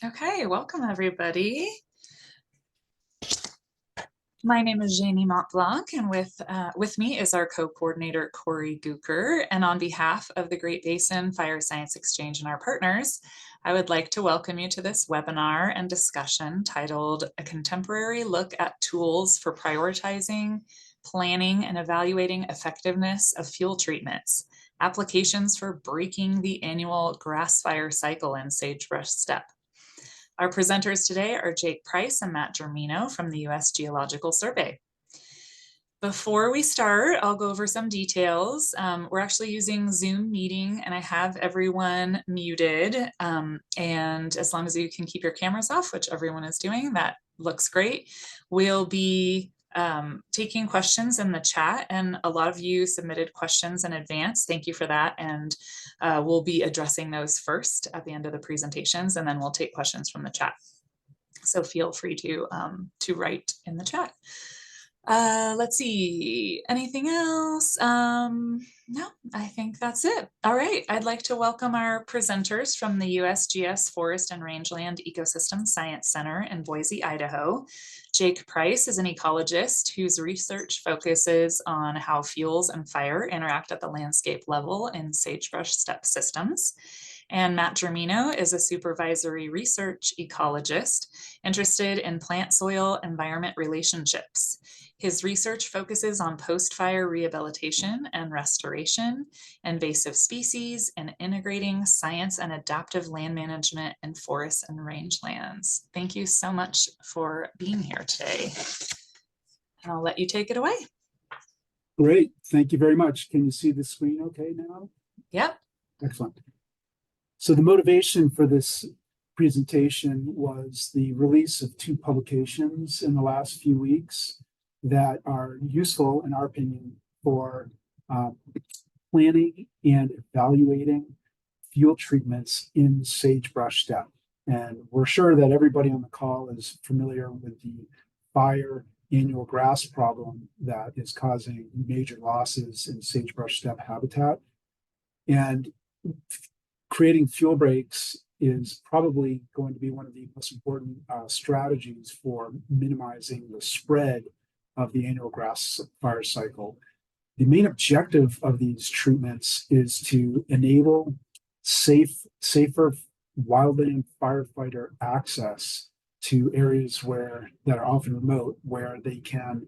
Okay, welcome everybody. My name is Janie Montblanc, and with me is our co-coordinator Corey Gooker. And on behalf of the Great Basin Fire Science Exchange and our partners, I would like to welcome you to this webinar and discussion titled "A Contemporary Look at Tools for Prioritizing, Planning, and Evaluating Effectiveness of Fuel Treatments: Applications for Breaking the Annual Grass Fire Cycle in Sagebrush Steppe." Our presenters today are Jake Price and Matt Germino from the US Geological Survey. Before we start, I'll go over some details. We're actually using Zoom meeting and I have everyone muted. And as long as you can keep your cameras off, which everyone is doing, that looks great. We'll be taking questions in the chat, and a lot of you submitted questions in advance. Thank you for that. And we'll be addressing those first at the end of the presentations, and then we'll take questions from the chat. So feel free to write in the chat. Let's see, anything else? No, I think that's it. All right, I'd like to welcome our presenters from the USGS Forest and Rangeland Ecosystem Science Center in Boise, Idaho. Jake Price is an ecologist whose research focuses on how fuels and fire interact at the landscape level in sagebrush steppe systems. And Matt Germino is a supervisory research ecologist interested in plant-soil environment relationships. His research focuses on post-fire rehabilitation and restoration, invasive species, and integrating science and adaptive land management in forests and rangelands. Thank you so much for being here today. And I'll let you take it away. Great, thank you very much. Can you see the screen okay now? Yep. Excellent. So the motivation for this presentation was the release of two publications in the last few weeks that are useful, in our opinion, for planning and evaluating fuel treatments in sagebrush steppe. And we're sure that everybody on the call is familiar with the fire annual grass problem that is causing major losses in sagebrush steppe habitat. And creating fuel breaks is probably going to be one of the most important strategies for minimizing the spread of the annual grass fire cycle. The main objective of these treatments is to enable safer wildland firefighter access to areas that are often remote, where they can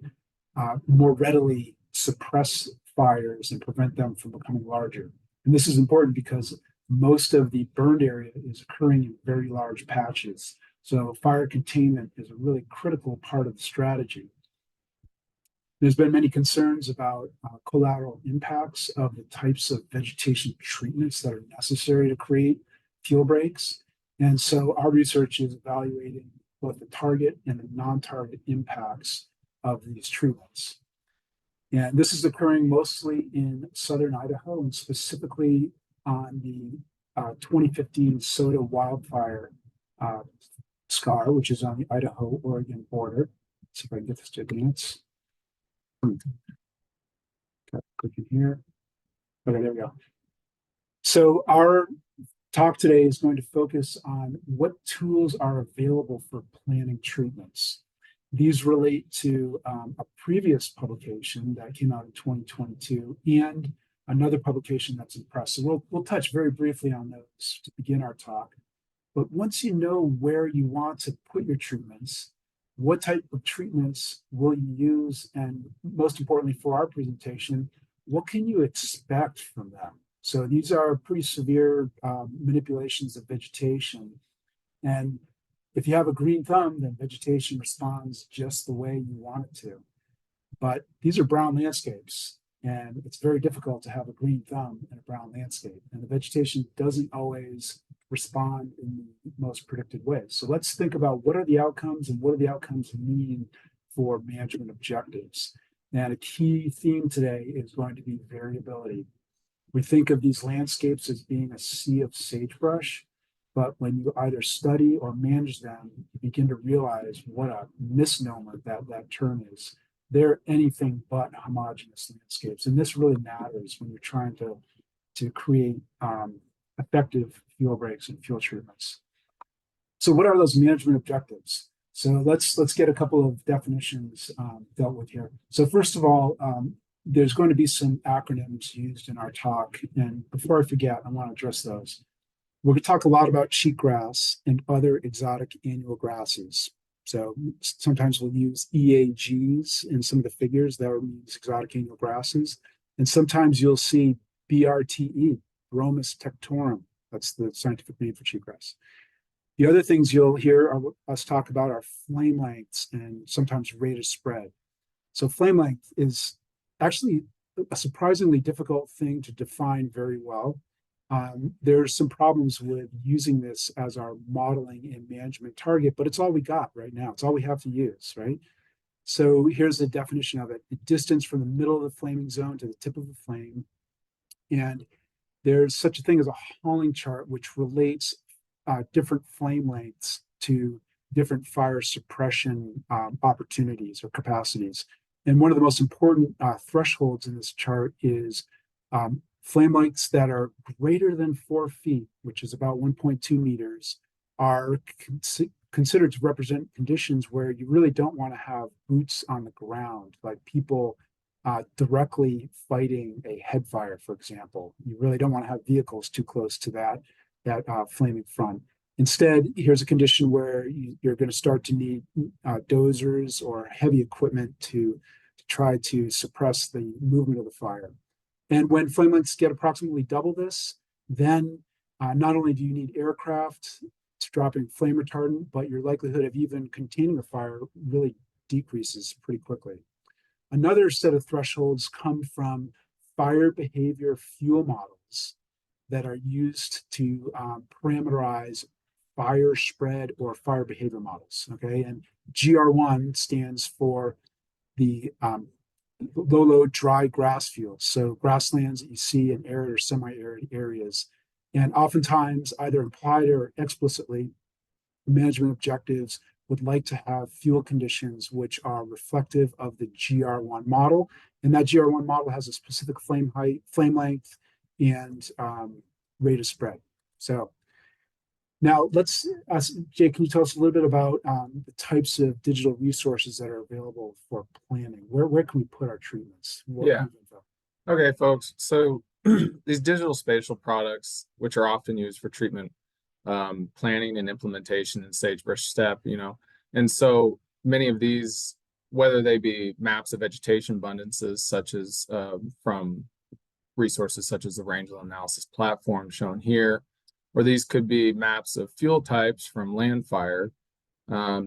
more readily suppress fires and prevent them from becoming larger. And this is important because most of the burned area is occurring in very large patches. So fire containment is a really critical part of the strategy. There's been many concerns about collateral impacts of the types of vegetation treatments that are necessary to create fuel breaks. And so our research is evaluating both the target and the non-target impacts of these treatments. And this is occurring mostly in southern Idaho, and specifically on the 2015 Soda wildfire scar, which is on the Idaho-Oregon border. Let's see if I can get this to advance. Click in here. Okay, there we go. So our talk today is going to focus on what tools are available for planning treatments. These relate to a previous publication that came out in 2022 and another publication that's in press. So we'll touch very briefly on those to begin our talk. But once you know where you want to put your treatments, what type of treatments will you use, and most importantly for our presentation, what can you expect from them? So these are pretty severe manipulations of vegetation. And if you have a green thumb, then vegetation responds just the way you want it to. But these are brown landscapes, and it's very difficult to have a green thumb in a brown landscape. And the vegetation doesn't always respond in the most predicted ways. So let's think about what are the outcomes and what do the outcomes mean for management objectives. And a key theme today is going to be variability. We think of these landscapes as being a sea of sagebrush, but when you either study or manage them, you begin to realize what a misnomer that term is. They're anything but homogeneous landscapes. And this really matters when you're trying to create effective fuel breaks and fuel treatments. So what are those management objectives? So let's get a couple of definitions dealt with here. So first of all, there's going to be some acronyms used in our talk. And before I forget, I want to address those. We're going to talk a lot about cheatgrass and other exotic annual grasses. So sometimes we'll use EAGs in some of the figures that are these exotic annual grasses. And sometimes you'll see BRTE, Bromus tectorum. That's the scientific name for cheatgrass. The other things you'll hear us talk about are flame lengths and sometimes rate of spread. So flame length is actually a surprisingly difficult thing to define very well. There's some problems with using this as our modeling and management target, but it's all we got right now. It's all we have to use, right? So here's the definition of it: the distance from the middle of the flaming zone to the tip of the flame. And there's such a thing as a Hauling chart, which relates different flame lengths to different fire suppression opportunities or capacities. And one of the most important thresholds in this chart is flame lengths that are greater than 4 feet, which is about 1.2 meters, are considered to represent conditions where you really don't want to have boots on the ground, like people directly fighting a head fire, for example. You really don't want to have vehicles too close to that flaming front. Instead, here's a condition where you're going to start to need dozers or heavy equipment to try to suppress the movement of the fire. And when flame lengths get approximately double this, then not only do you need aircraft to drop in flame retardant, but your likelihood of even containing a fire really decreases pretty quickly. Another set of thresholds come from fire behavior fuel models that are used to parameterize fire spread or fire behavior models. Okay, and GR1 stands for the low load dry grass fields. So grasslands that you see in arid or semi-arid areas. And oftentimes, either implied or explicitly, management objectives would like to have fuel conditions which are reflective of the GR1 model. And that GR1 model has a specific flame height, flame length, and rate of spread. So now let's ask, Jay, can you tell us a little bit about the types of digital resources that are available for planning? Where can we put our treatments? Yeah. Okay, folks. So these digital spatial products, which are often used for treatment planning and implementation in sagebrush steppe, and so many of these, whether they be maps of vegetation abundances, such as from resources such as the Rangeland analysis platform shown here, or these could be maps of fuel types from land fire.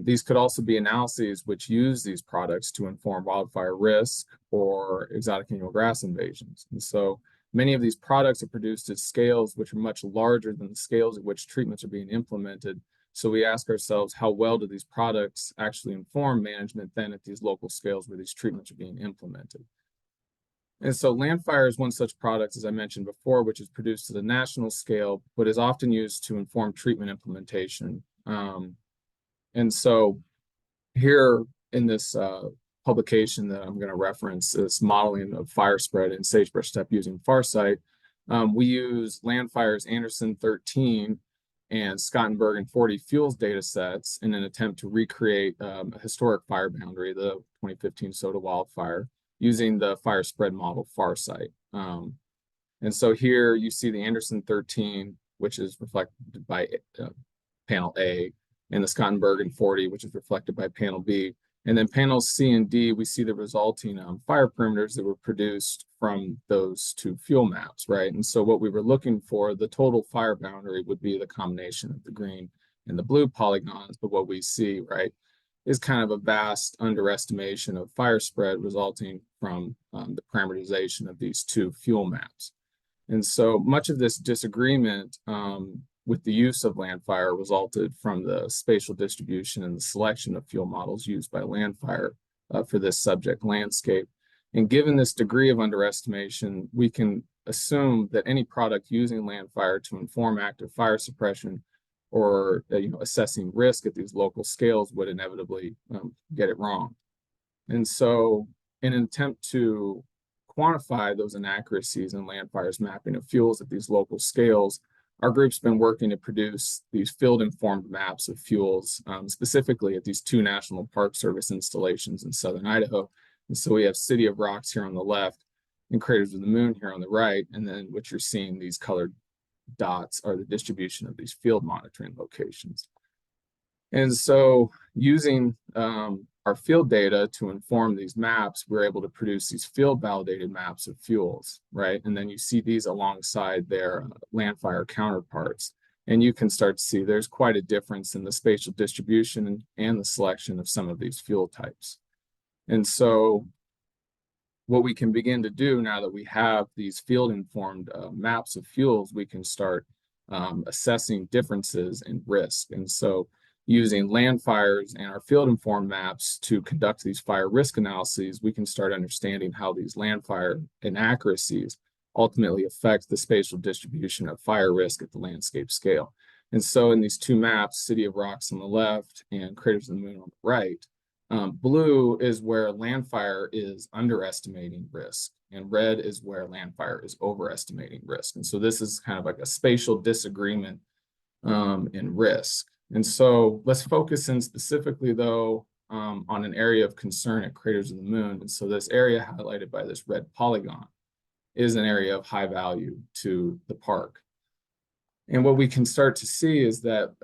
These could also be analyses which use these products to inform wildfire risk or exotic annual grass invasions. And so many of these products are produced at scales which are much larger than the scales at which treatments are being implemented. So we ask ourselves, how well do these products actually inform management then at these local scales where these treatments are being implemented? And so Landfire is one such product, as I mentioned before, which is produced at the national scale, but is often used to inform treatment implementation. And so here in this publication that I'm going to reference, this modeling of fire spread in sagebrush steppe using Farsight, we use Landfire's Anderson 13 and Scottenberg and 40 fuels data sets in an attempt to recreate a historic fire boundary, the 2015 Soda wildfire, using the fire spread model Farsight. And so here you see the Anderson 13, which is reflected by panel A, and the Scottenberg and 40, which is reflected by panel B. And then panels C and D, we see the resulting fire perimeters that were produced from those two fuel maps, right? And so what we were looking for, the total fire boundary would be the combination of the green and the blue polygons, but what we see, right, is kind of a vast underestimation of fire spread resulting from the parameterization of these two fuel maps. And so much of this disagreement with the use of Landfire resulted from the spatial distribution and the selection of fuel models used by Landfire for this subject landscape. And given this degree of underestimation, we can assume that any product using Landfire to inform active fire suppression or assessing risk at these local scales would inevitably get it wrong. And so in an attempt to quantify those inaccuracies in Landfire's mapping of fuels at these local scales, our group's been working to produce these field-informed maps of fuels, specifically at these 2 National Park Service installations in southern Idaho. And so we have City of Rocks here on the left and Craters of the Moon here on the right. And then what you're seeing, these colored dots, are the distribution of these field monitoring locations. And so using our field data to inform these maps, we're able to produce these field validated maps of fuels, right? And then you see these alongside their landfire counterparts. And you can start to see there's quite a difference in the spatial distribution and the selection of some of these fuel types. And so what we can begin to do now that we have these field-informed maps of fuels, we can start assessing differences in risk. And so using land fires and our field-informed maps to conduct these fire risk analyses, we can start understanding how these land fire inaccuracies ultimately affect the spatial distribution of fire risk at the landscape scale. And so in these 2 maps, City of Rocks on the left and Craters of the Moon on the right, blue is where land fire is underestimating risk, and red is where land fire is overestimating risk. And so this is kind of like a spatial disagreement in risk. And so let's focus in specifically, though, on an area of concern at Craters of the Moon. And so this area highlighted by this red polygon is an area of high value to the park. And what we can start to see is that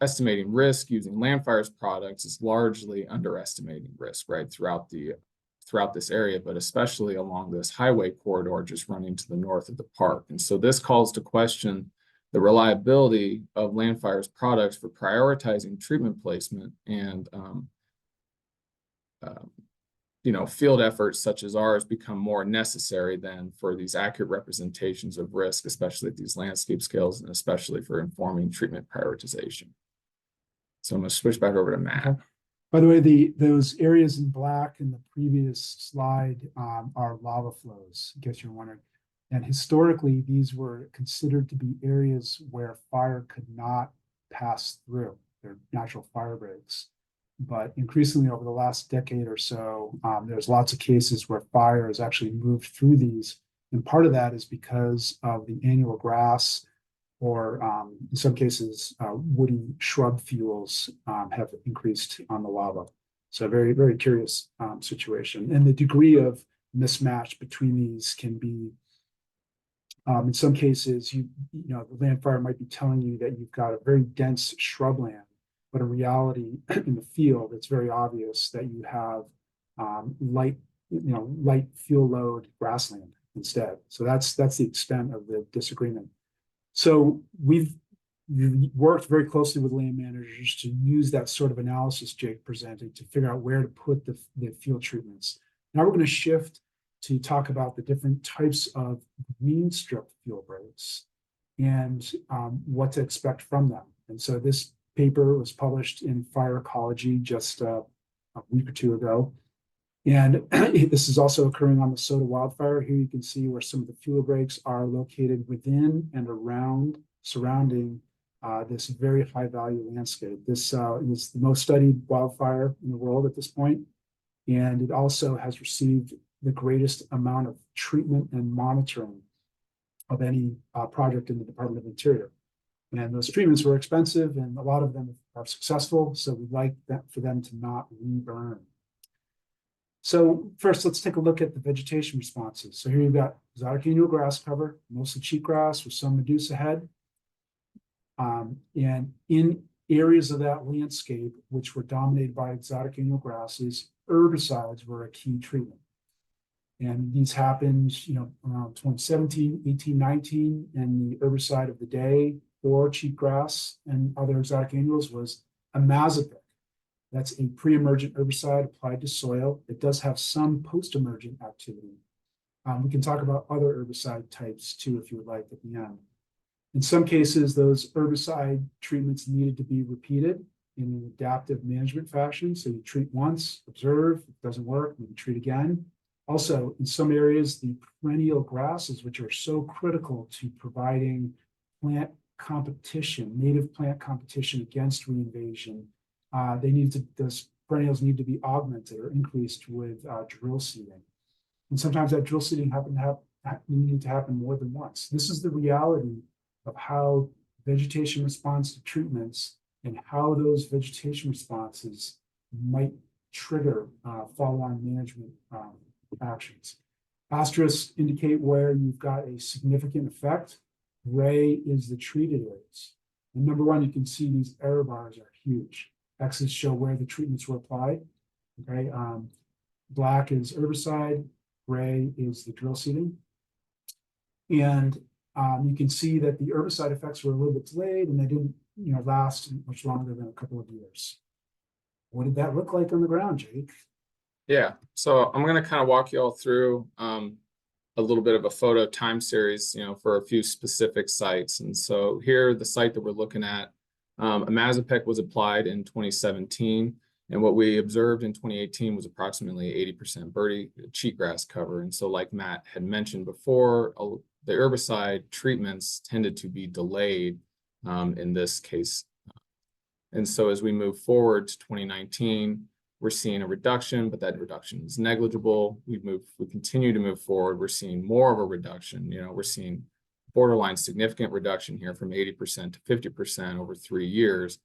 estimating risk using land fires products is largely underestimating risk, right, throughout this area, but especially along this highway corridor just running to the north of the park. And so this calls to question the reliability of land fires products for prioritizing treatment placement and field efforts such as ours become more necessary than for these accurate representations of risk, especially at these landscape scales and especially for informing treatment prioritization. So I'm going to switch back over to Matt. By the way, those areas in black in the previous slide are lava flows, in case you're wondering. And historically, these were considered to be areas where fire could not pass through. They're natural fire breaks. But increasingly over the last decade or so, there's lots of cases where fire has actually moved through these. And part of that is because of the annual grass or in some cases, woody shrub fuels have increased on the lava. So a very, very curious situation. And the degree of mismatch between these can be, in some cases, the land fire might be telling you that you've got a very dense shrubland, but in reality, in the field, it's very obvious that you have light fuel load grassland instead. So that's the extent of the disagreement. So we've worked very closely with land managers to use that sort of analysis Jake presented to figure out where to put the field treatments. Now we're going to shift to talk about the different types of green strip fuel breaks and what to expect from them. And so this paper was published in Fire Ecology just a week or 2 ago. And this is also occurring on the Soda wildfire. Here you can see where some of the fuel breaks are located within and surrounding this very high value landscape. This is the most studied wildfire in the world at this point. And it also has received the greatest amount of treatment and monitoring of any project in the Department of Interior. And those treatments were expensive and a lot of them are successful. So we'd like that for them to not re-burn. So first, let's take a look at the vegetation responses. So here you've got exotic annual grass cover, mostly cheatgrass with some medusa head. And in areas of that landscape, which were dominated by exotic annual grasses, herbicides were a key treatment. And these happened, around 2017, 18, 19, and the herbicide of the day for cheatgrass and other exotic annuals was imazepyr. That's a pre-emergent herbicide applied to soil. It does have some post-emergent activity. We can talk about other herbicide types too, if you would like, at the end. In some cases, those herbicide treatments needed to be repeated in an adaptive management fashion. So you treat once, observe, if it doesn't work, maybe treat again. Also, in some areas, the perennial grasses, which are so critical to providing plant competition, native plant competition against reinvasion, those perennials need to be augmented or increased with drill seeding. And sometimes that drill seeding needed to happen more than once. This is the reality of how vegetation responds to treatments and how those vegetation responses might trigger follow-on management actions. Asterisks indicate where you've got a significant effect. Gray is the treated areas. And number one, you can see these error bars are huge. X's show where the treatments were applied. Okay, black is herbicide, gray is the drill seeding. And you can see that the herbicide effects were a little bit delayed and they didn't, last much longer than a couple of years. What did that look like on the ground, Jake? Yeah, so I'm going to kind of walk you all through a little bit of a photo time series, for a few specific sites. And so here, the site that we're looking at, Imazepec was applied in 2017. And what we observed in 2018 was approximately 80% birdie cheatgrass cover. And so like Matt had mentioned before, the herbicide treatments tended to be delayed in this case. And so as we move forward to 2019, we're seeing a reduction, but that reduction is negligible. We continue to move forward. We're seeing more of a reduction. We're seeing borderline significant reduction here from 80% to 50% over 3 years.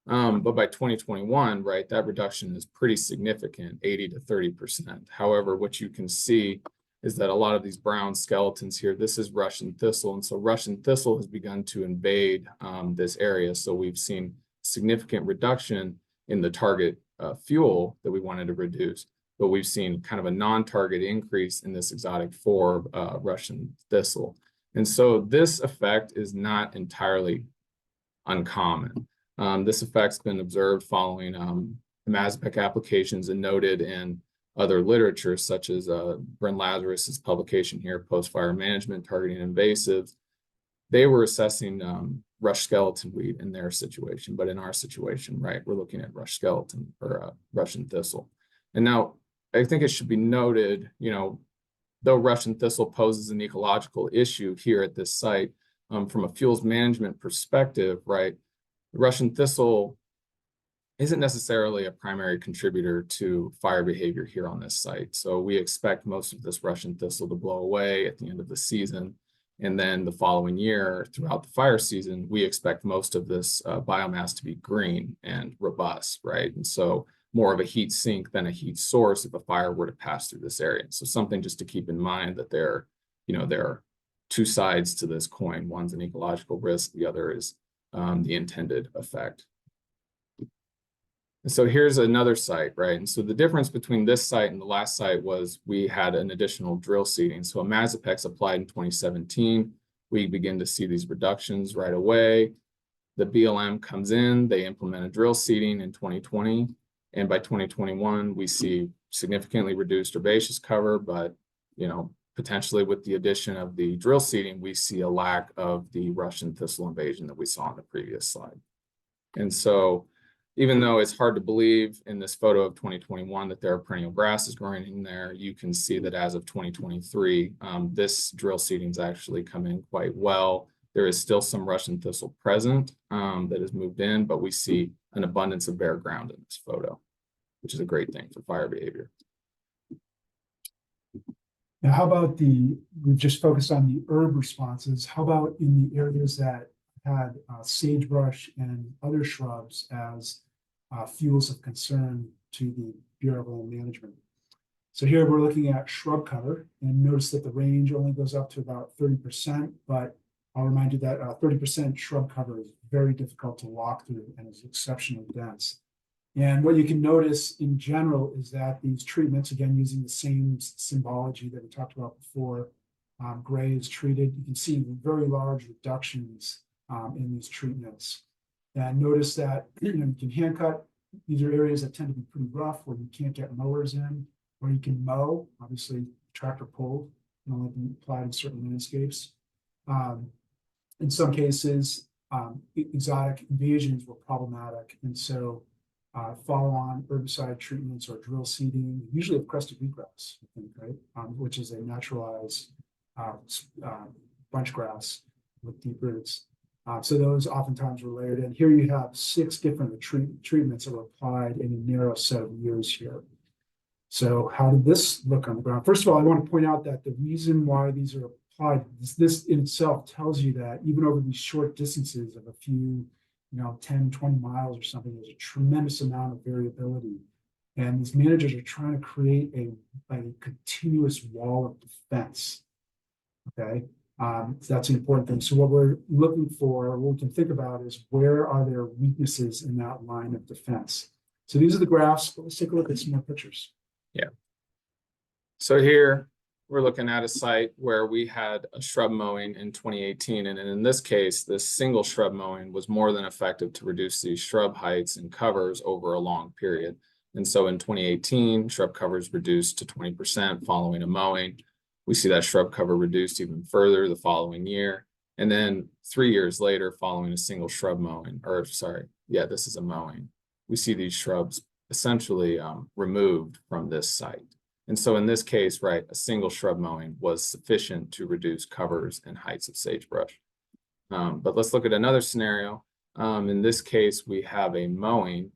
But by 2021, right, that reduction is pretty significant, 80 to 30%. However, what you can see is that a lot of these brown skeletons here, this is Russian thistle. And so Russian thistle has begun to invade this area. So we've seen significant reduction in the target fuel that we wanted to reduce, but we've seen kind of a non-target increase in this exotic 4 Russian thistle. And so this effect is not entirely uncommon. This effect's been observed following Imazepec applications and noted in other literature, such as Bryn Lazarus's publication here, Post-Fire Management Targeting Invasives. They were assessing rush skeleton weed in their situation, but in our situation, right, we're looking at rush skeleton or Russian thistle. And now I think it should be noted, though Russian thistle poses an ecological issue here at this site, from a fuels management perspective, right, Russian thistle isn't necessarily a primary contributor to fire behavior here on this site. So we expect most of this Russian thistle to blow away at the end of the season. And then the following year, throughout the fire season, we expect most of this biomass to be green and robust, right? And so more of a heat sink than a heat source if a fire were to pass through this area. So something just to keep in mind that there are 2 sides to this coin. One's an ecological risk, the other is the intended effect. And so here's another site, right? And so the difference between this site and the last site was we had an additional drill seeding. So Imazepec applied in 2017. We begin to see these reductions right away. The BLM comes in, they implement a drill seeding in 2020. And by 2021, we see significantly reduced herbaceous cover, but, potentially with the addition of the drill seeding, we see a lack of the Russian thistle invasion that we saw in the previous slide. And so even though it's hard to believe in this photo of 2021 that there are perennial grasses growing in there, you can see that as of 2023, this drill seeding's actually come in quite well. There is still some Russian thistle present that has moved in, but we see an abundance of bare ground in this photo, which is a great thing for fire behavior. Now, how about we've just focused on the herb responses. How about in the areas that had sagebrush and other shrubs as fuels of concern to the Bureau of Land Management? So here we're looking at shrub cover, and notice that the range only goes up to about 30%, but I'll remind you that 30% shrub cover is very difficult to walk through and is exceptionally dense. And what you can notice in general is that these treatments, again, using the same symbology that we talked about before, gray is treated. You can see very large reductions in these treatments. And notice that you can hand cut. These are areas that tend to be pretty rough where you can't get mowers in, or you can mow. Obviously, tractor pulled can only be applied in certain landscapes. In some cases, exotic invasions were problematic, and so follow-on herbicide treatments or drill seeding, usually of crested wheatgrass, I think, right, which is a naturalized bunch grass with deep roots. So those oftentimes were layered in. Here you have 6 different treatments that were applied in a narrow set of years here. So how did this look on the ground? First of all, I want to point out that the reason why these are slide, this in itself tells you that even over these short distances of a few, 10, 20 miles or something, there's a tremendous amount of variability. And these managers are trying to create a continuous wall of defense. Okay, so that's an important thing. So what we're looking for, what we can think about is where are there weaknesses in that line of defense? So these are the graphs, but let's take a look at some more pictures. Yeah. So here we're looking at a site where we had a shrub mowing in 2018. And in this case, this single shrub mowing was more than effective to reduce these shrub heights and covers over a long period. And so in 2018, shrub covers reduced to 20% following a mowing. We see that shrub cover reduced even further the following year. And then 3 years later, following a single shrub mowing, or sorry, yeah, this is a mowing, we see these shrubs essentially removed from this site. And so in this case, right, a single shrub mowing was sufficient to reduce covers and heights of sagebrush. But let's look at another scenario. In this case, we have a mowing.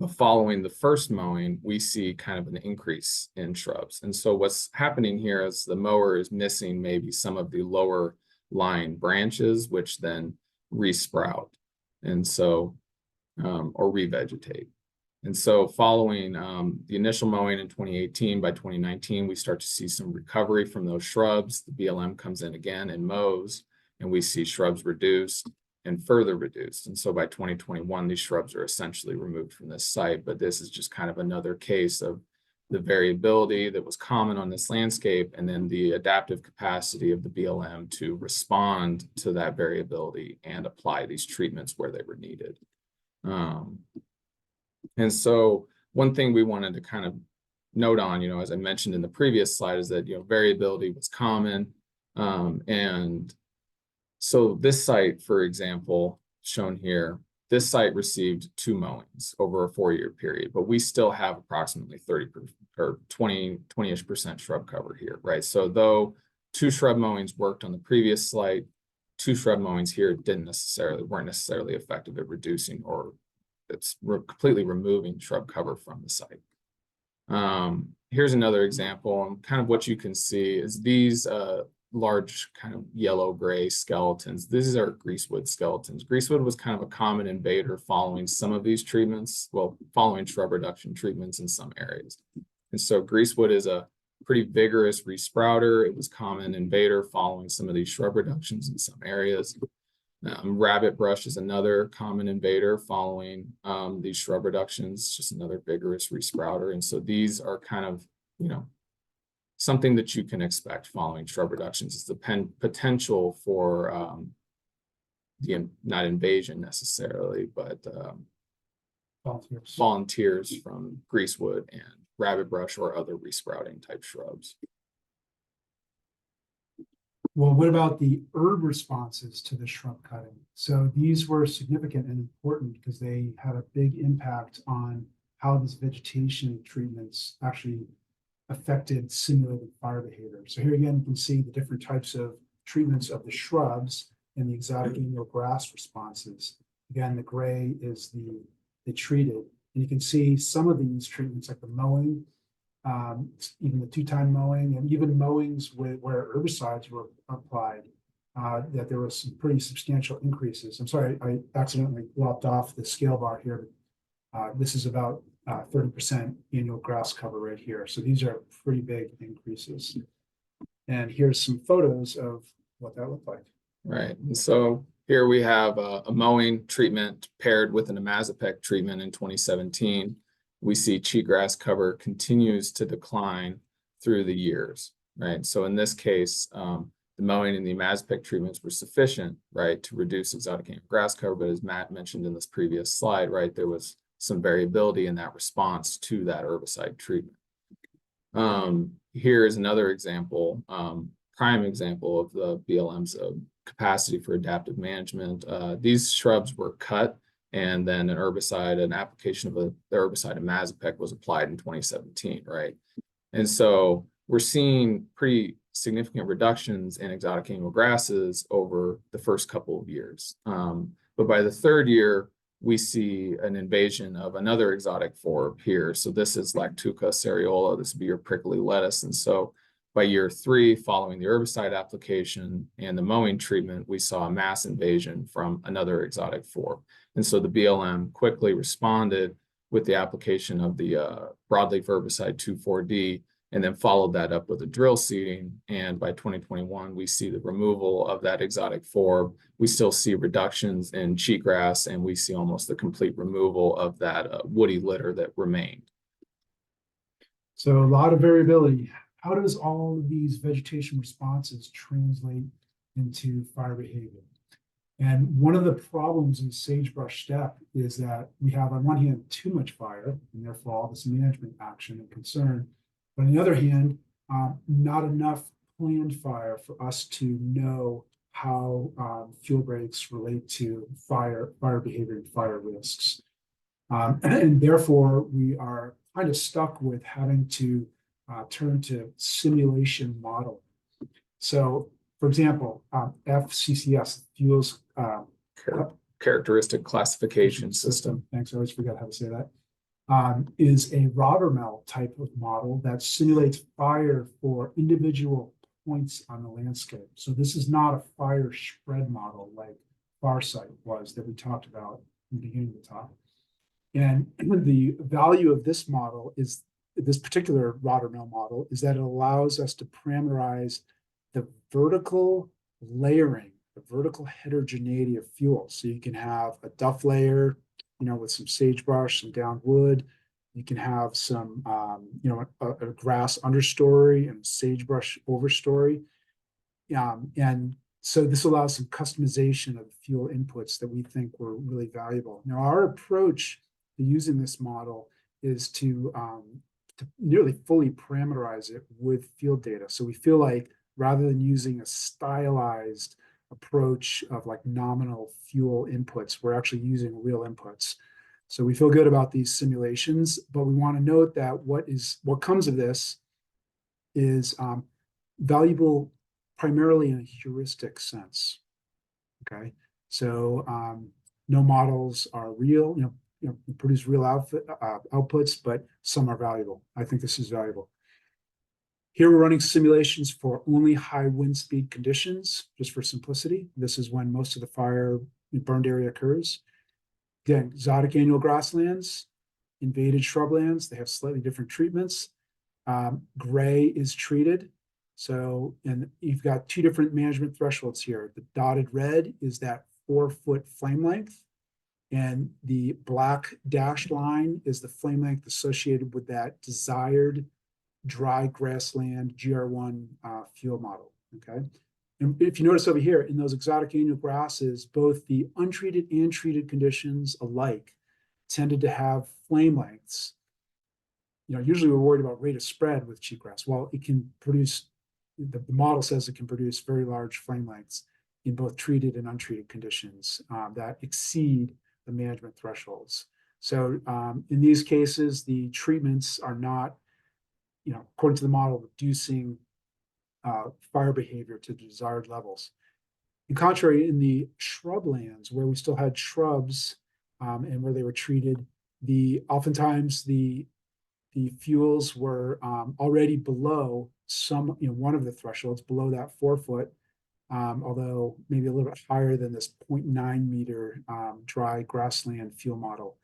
But following the first mowing, we see kind of an increase in shrubs. And so what's happening here is the mower is missing maybe some of the lower lying branches, which then resprout. And so, or revegetate. And so following the initial mowing in 2018, by 2019, we start to see some recovery from those shrubs. The BLM comes in again and mows, and we see shrubs reduced and further reduced. And so by 2021, these shrubs are essentially removed from this site. But this is just kind of another case of the variability that was common on this landscape, and then the adaptive capacity of the BLM to respond to that variability and apply these treatments where they were needed. And so one thing we wanted to kind of note on, as I mentioned in the previous slide, is that, variability was common. And so this site, for example, shown here, this site received 2 mowings over a 4-year period, but we still have approximately 30 or 20-ish% shrub cover here, right? So though 2 shrub mowings worked on the previous site, 2 shrub mowings here weren't necessarily effective at reducing, or it's completely removing shrub cover from the site. Here's another example, and kind of what you can see is these large kind of yellow-gray skeletons. These are greasewood skeletons. Greasewood was kind of a common invader following some of these treatments, following shrub reduction treatments in some areas. And so greasewood is a pretty vigorous resprouter. It was common invader following some of these shrub reductions in some areas. Rabbit brush is another common invader following these shrub reductions, just another vigorous resprouter. And so these are kind of, something that you can expect following shrub reductions is the potential for not invasion necessarily, but volunteers from greasewood and rabbit brush or other resprouting type shrubs. Well, what about the herb responses to the shrub cutting? So these were significant and important because they had a big impact on how these vegetation treatments actually affected simulated fire behavior. So here again, you can see the different types of treatments of the shrubs and the exotic annual grass responses. Again, the gray is the treated. And you can see some of these treatments like the mowing, even the 2-time mowing, and even mowings where herbicides were applied, that there was some pretty substantial increases. I'm sorry, I accidentally lopped off the scale bar here. This is about 30% annual grass cover right here. So these are pretty big increases. And here's some photos of what that looked like. Right. And so here we have a mowing treatment paired with an imazapec treatment in 2017. We see cheatgrass cover continues to decline through the years, right? So in this case, the mowing and the imazapec treatments were sufficient, right, to reduce exotic annual grass cover. But as Matt mentioned in this previous slide, right, there was some variability in that response to that herbicide treatment. Here is another example, prime example of the BLM's capacity for adaptive management. These shrubs were cut, and then an application of the herbicide imazapec was applied in 2017, right? And so we're seeing pretty significant reductions in exotic annual grasses over the first couple of years. But by the 3rd year, we see an invasion of another exotic forb here. So this is Lactuca cereola. This would be your prickly lettuce. And so By year 3, following the herbicide application and the mowing treatment, we saw a mass invasion from another exotic forb. And so the BLM quickly responded with the application of the broadleaf herbicide 2,4-D, and then followed that up with a drill seeding. And by 2021, we see the removal of that exotic forb. We still see reductions in cheatgrass, and we see almost the complete removal of that woody litter that remained. So a lot of variability. How does all of these vegetation responses translate into fire behavior? And one of the problems in sagebrush steppe is that we have, on one hand, too much fire, and therefore all this management action and concern. But on the other hand, not enough planned fire for us to know how fuel breaks relate to fire behavior and fire risks. And therefore, we are kind of stuck with having to turn to simulation model. So, for example, FCCS, fuels characteristic classification system. Thanks, I always forget how to say that. Is a Rothermel type of model that simulates fire for individual points on the landscape. So this is not a fire spread model like Farsight was that we talked about in the beginning of the talk. And the value of this model is, this particular Rothermel model, is that it allows us to parameterize the vertical layering, the vertical heterogeneity of fuel. So you can have a duff layer, with some sagebrush, some down wood. You can have some, a grass understory and sagebrush overstory. And so this allows some customization of fuel inputs that we think were really valuable. Now, our approach to using this model is to nearly fully parameterize it with field data. So we feel like rather than using a stylized approach of like nominal fuel inputs, we're actually using real inputs. So we feel good about these simulations, but we want to note that what comes of this is valuable primarily in a heuristic sense. Okay, so no models are real, produce real outputs, but some are valuable. I think this is valuable. Here we're running simulations for only high wind speed conditions, just for simplicity. This is when most of the fire burned area occurs. Again, exotic annual grasslands, invaded shrublands, they have slightly different treatments. Gray is treated. So, and you've got two different management thresholds here. The dotted red is that 4-foot flame length, and the black dashed line is the flame length associated with that desired dry grassland GR1 fuel model, okay? And if you notice over here, in those exotic annual grasses, both the untreated and treated conditions alike tended to have flame lengths. Usually we're worried about rate of spread with cheatgrass. Well, it can produce, the model says it can produce very large flame lengths in both treated and untreated conditions that exceed the management thresholds. So in these cases, the treatments are not, according to the model, reducing fire behavior to desired levels. In contrary, in the shrublands where we still had shrubs and where they were treated, oftentimes the fuels were already below one of the thresholds, below that 4-foot, although maybe a little bit higher than this 0.9 meter dry grassland fuel model.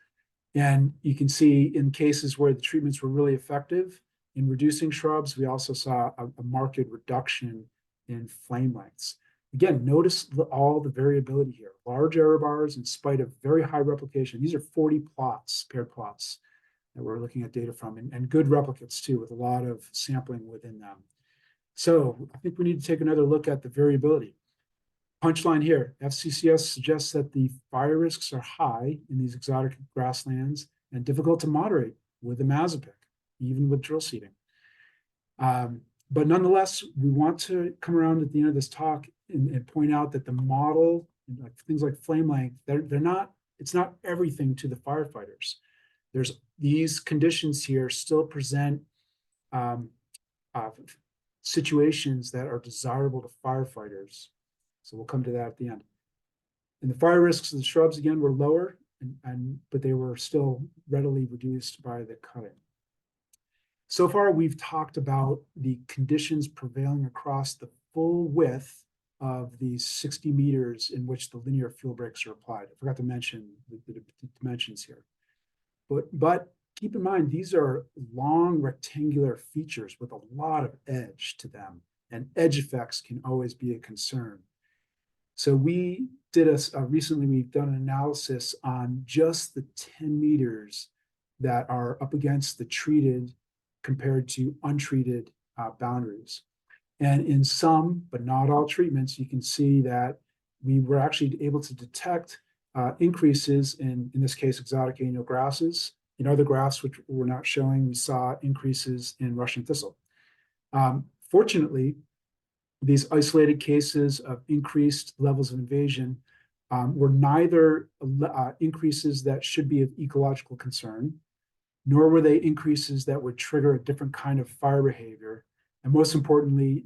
And you can see in cases where the treatments were really effective in reducing shrubs, we also saw a marked reduction in flame lengths. Again, notice all the variability here. Large error bars in spite of very high replication. These are 40 plots, paired plots, that we're looking at data from, and good replicates too, with a lot of sampling within them. So I think we need to take another look at the variability. Punchline here, FCCS suggests that the fire risks are high in these exotic grasslands and difficult to moderate with the Mazapic, even with drill seeding. But nonetheless, we want to come around at the end of this talk and point out that the model, like things like flame length, it's not everything to the firefighters. There's these conditions here still present situations that are desirable to firefighters. So we'll come to that at the end. And the fire risks of the shrubs, again, were lower, but they were still readily reduced by the cutting. So far, we've talked about the conditions prevailing across the full width of these 60 meters in which the linear fuel breaks are applied. I forgot to mention the dimensions here. But keep in mind, these are long rectangular features with a lot of edge to them, and edge effects can always be a concern. So we did recently, we've done an analysis on just the 10 meters that are up against the treated compared to untreated boundaries. And in some, but not all treatments, you can see that we were actually able to detect increases in this case, exotic annual grasses. In other graphs, which we're not showing, we saw increases in Russian thistle. Fortunately, these isolated cases of increased levels of invasion were neither increases that should be of ecological concern, nor were they increases that would trigger a different kind of fire behavior. And most importantly,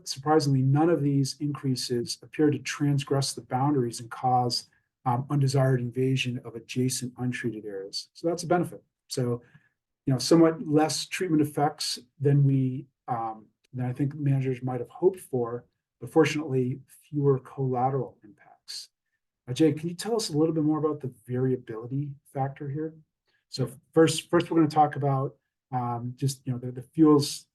surprisingly, none of these increases appear to transgress the boundaries and cause undesired invasion of adjacent untreated areas. So that's a benefit. So, somewhat less treatment effects than than I think managers might have hoped for, but fortunately, fewer collateral impacts. Jay, can you tell us a little bit more about the variability factor here? So first we're going to talk about just the fuels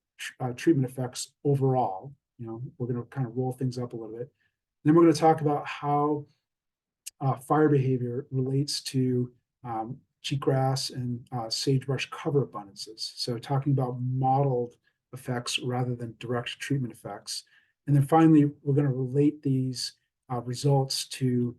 treatment effects overall. We're going to kind of roll things up a little bit. Then we're going to talk about how fire behavior relates to cheatgrass and sagebrush cover abundances. So talking about modeled effects rather than direct treatment effects. And then finally, we're going to relate these results to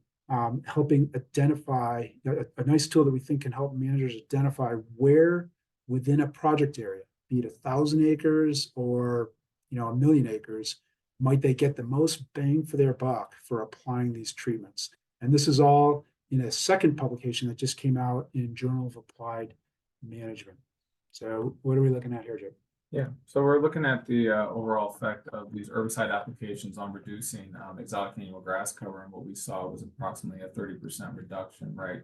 helping identify a nice tool that we think can help managers identify where within a project area, be it 1,000 acres or 1,000,000 acres, might they get the most bang for their buck for applying these treatments. And this is all in a second publication that just came out in Journal of Applied Management. So what are we looking at here, Jake? Yeah, so we're looking at the overall effect of these herbicide applications on reducing exotic annual grass cover, and what we saw was approximately a 30% reduction, right,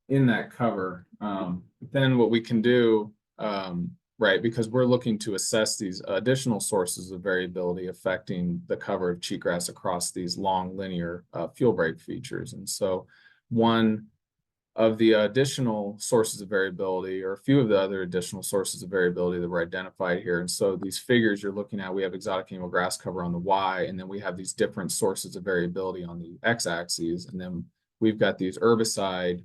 in that cover. Then what we can do, right, because we're looking to assess these additional sources of variability affecting the cover of cheatgrass across these long linear fuel break features. And so one of the additional sources of variability, or a few of the other additional sources of variability that were identified here. And so these figures you're looking at, we have exotic annual grass cover on the Y, and then we have these different sources of variability on the X-axis. And then we've got these herbicide,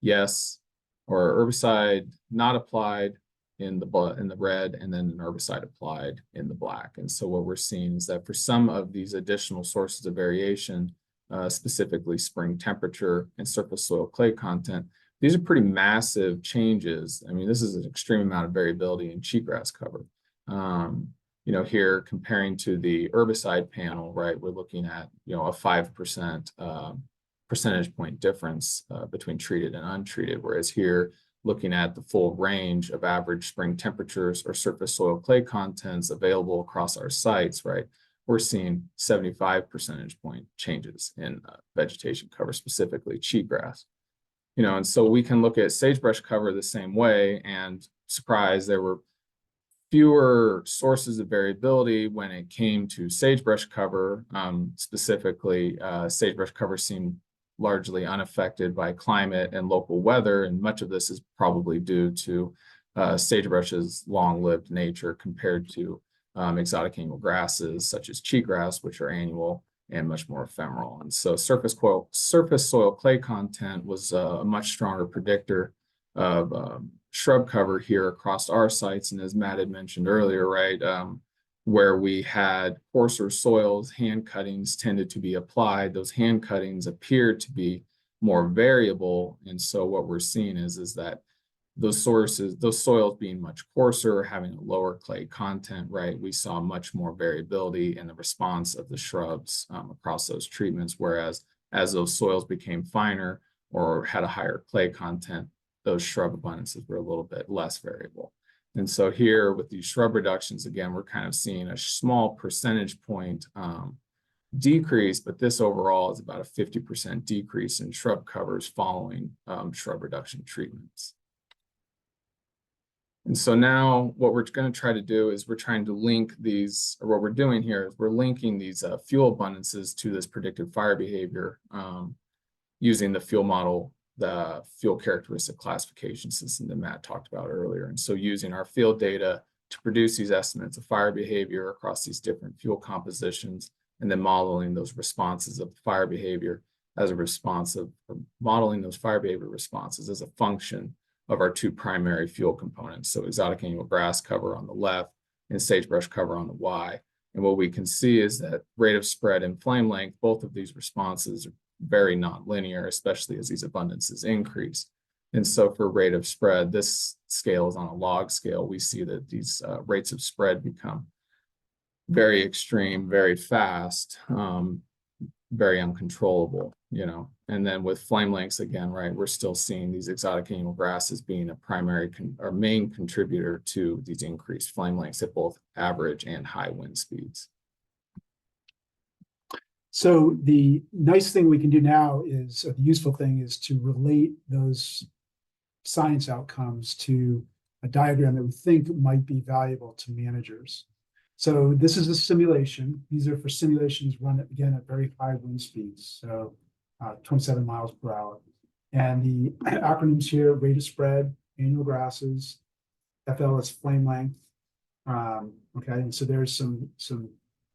yes, or herbicide not applied in the red, and then an herbicide applied in the black. And so what we're seeing is that for some of these additional sources of variation, specifically spring temperature and surface soil clay content, these are pretty massive changes. I mean, this is an extreme amount of variability in cheatgrass cover. Here comparing to the herbicide panel, right, we're looking at, a 5% percentage point difference between treated and untreated, whereas here, looking at the full range of average spring temperatures or surface soil clay contents available across our sites, right, we're seeing 75 percentage point changes in vegetation cover, specifically cheatgrass. And so we can look at sagebrush cover the same way, and surprise, there were fewer sources of variability when it came to sagebrush cover. Specifically, sagebrush cover seemed largely unaffected by climate and local weather, and much of this is probably due to sagebrush's long-lived nature compared to exotic annual grasses such as cheatgrass, which are annual and much more ephemeral. And so surface soil clay content was a much stronger predictor of shrub cover here across our sites. And as Matt had mentioned earlier, right, where we had coarser soils, hand cuttings tended to be applied. Those hand cuttings appeared to be more variable. And so what we're seeing is that those soils being much coarser, having a lower clay content, right, we saw much more variability in the response of the shrubs across those treatments, whereas as those soils became finer or had a higher clay content, those shrub abundances were a little bit less variable. And so here with these shrub reductions, again, we're kind of seeing a small percentage point decrease, but this overall is about a 50% decrease in shrub covers following shrub reduction treatments. And so now what we're going to try to do is we're trying to link these, or what we're doing here is we're linking these fuel abundances to this predicted fire behavior using the fuel model, the fuel characteristic classification system that Matt talked about earlier. And so using our field data to produce these estimates of fire behavior across these different fuel compositions, and then modeling those responses of fire behavior as a response of, or modeling those fire behavior responses as a function of our two primary fuel components. So exotic annual grass cover on the left and sagebrush cover on the Y. And what we can see is that rate of spread and flame length, both of these responses are very nonlinear, especially as these abundances increase. And so for rate of spread, this scale is on a log scale. We see that these rates of spread become very extreme, very fast, very uncontrollable, and then with flame lengths again, right, we're still seeing these exotic annual grasses being a primary or main contributor to these increased flame lengths at both average and high wind speeds. So the nice thing we can do now is, or the useful thing is to relate those science outcomes to a diagram that we think might be valuable to managers. So this is a simulation. These are for simulations run again at very high wind speeds, so 27 miles per hour. And the acronyms here: rate of spread, annual grasses, FL is flame length. Okay, and so there's some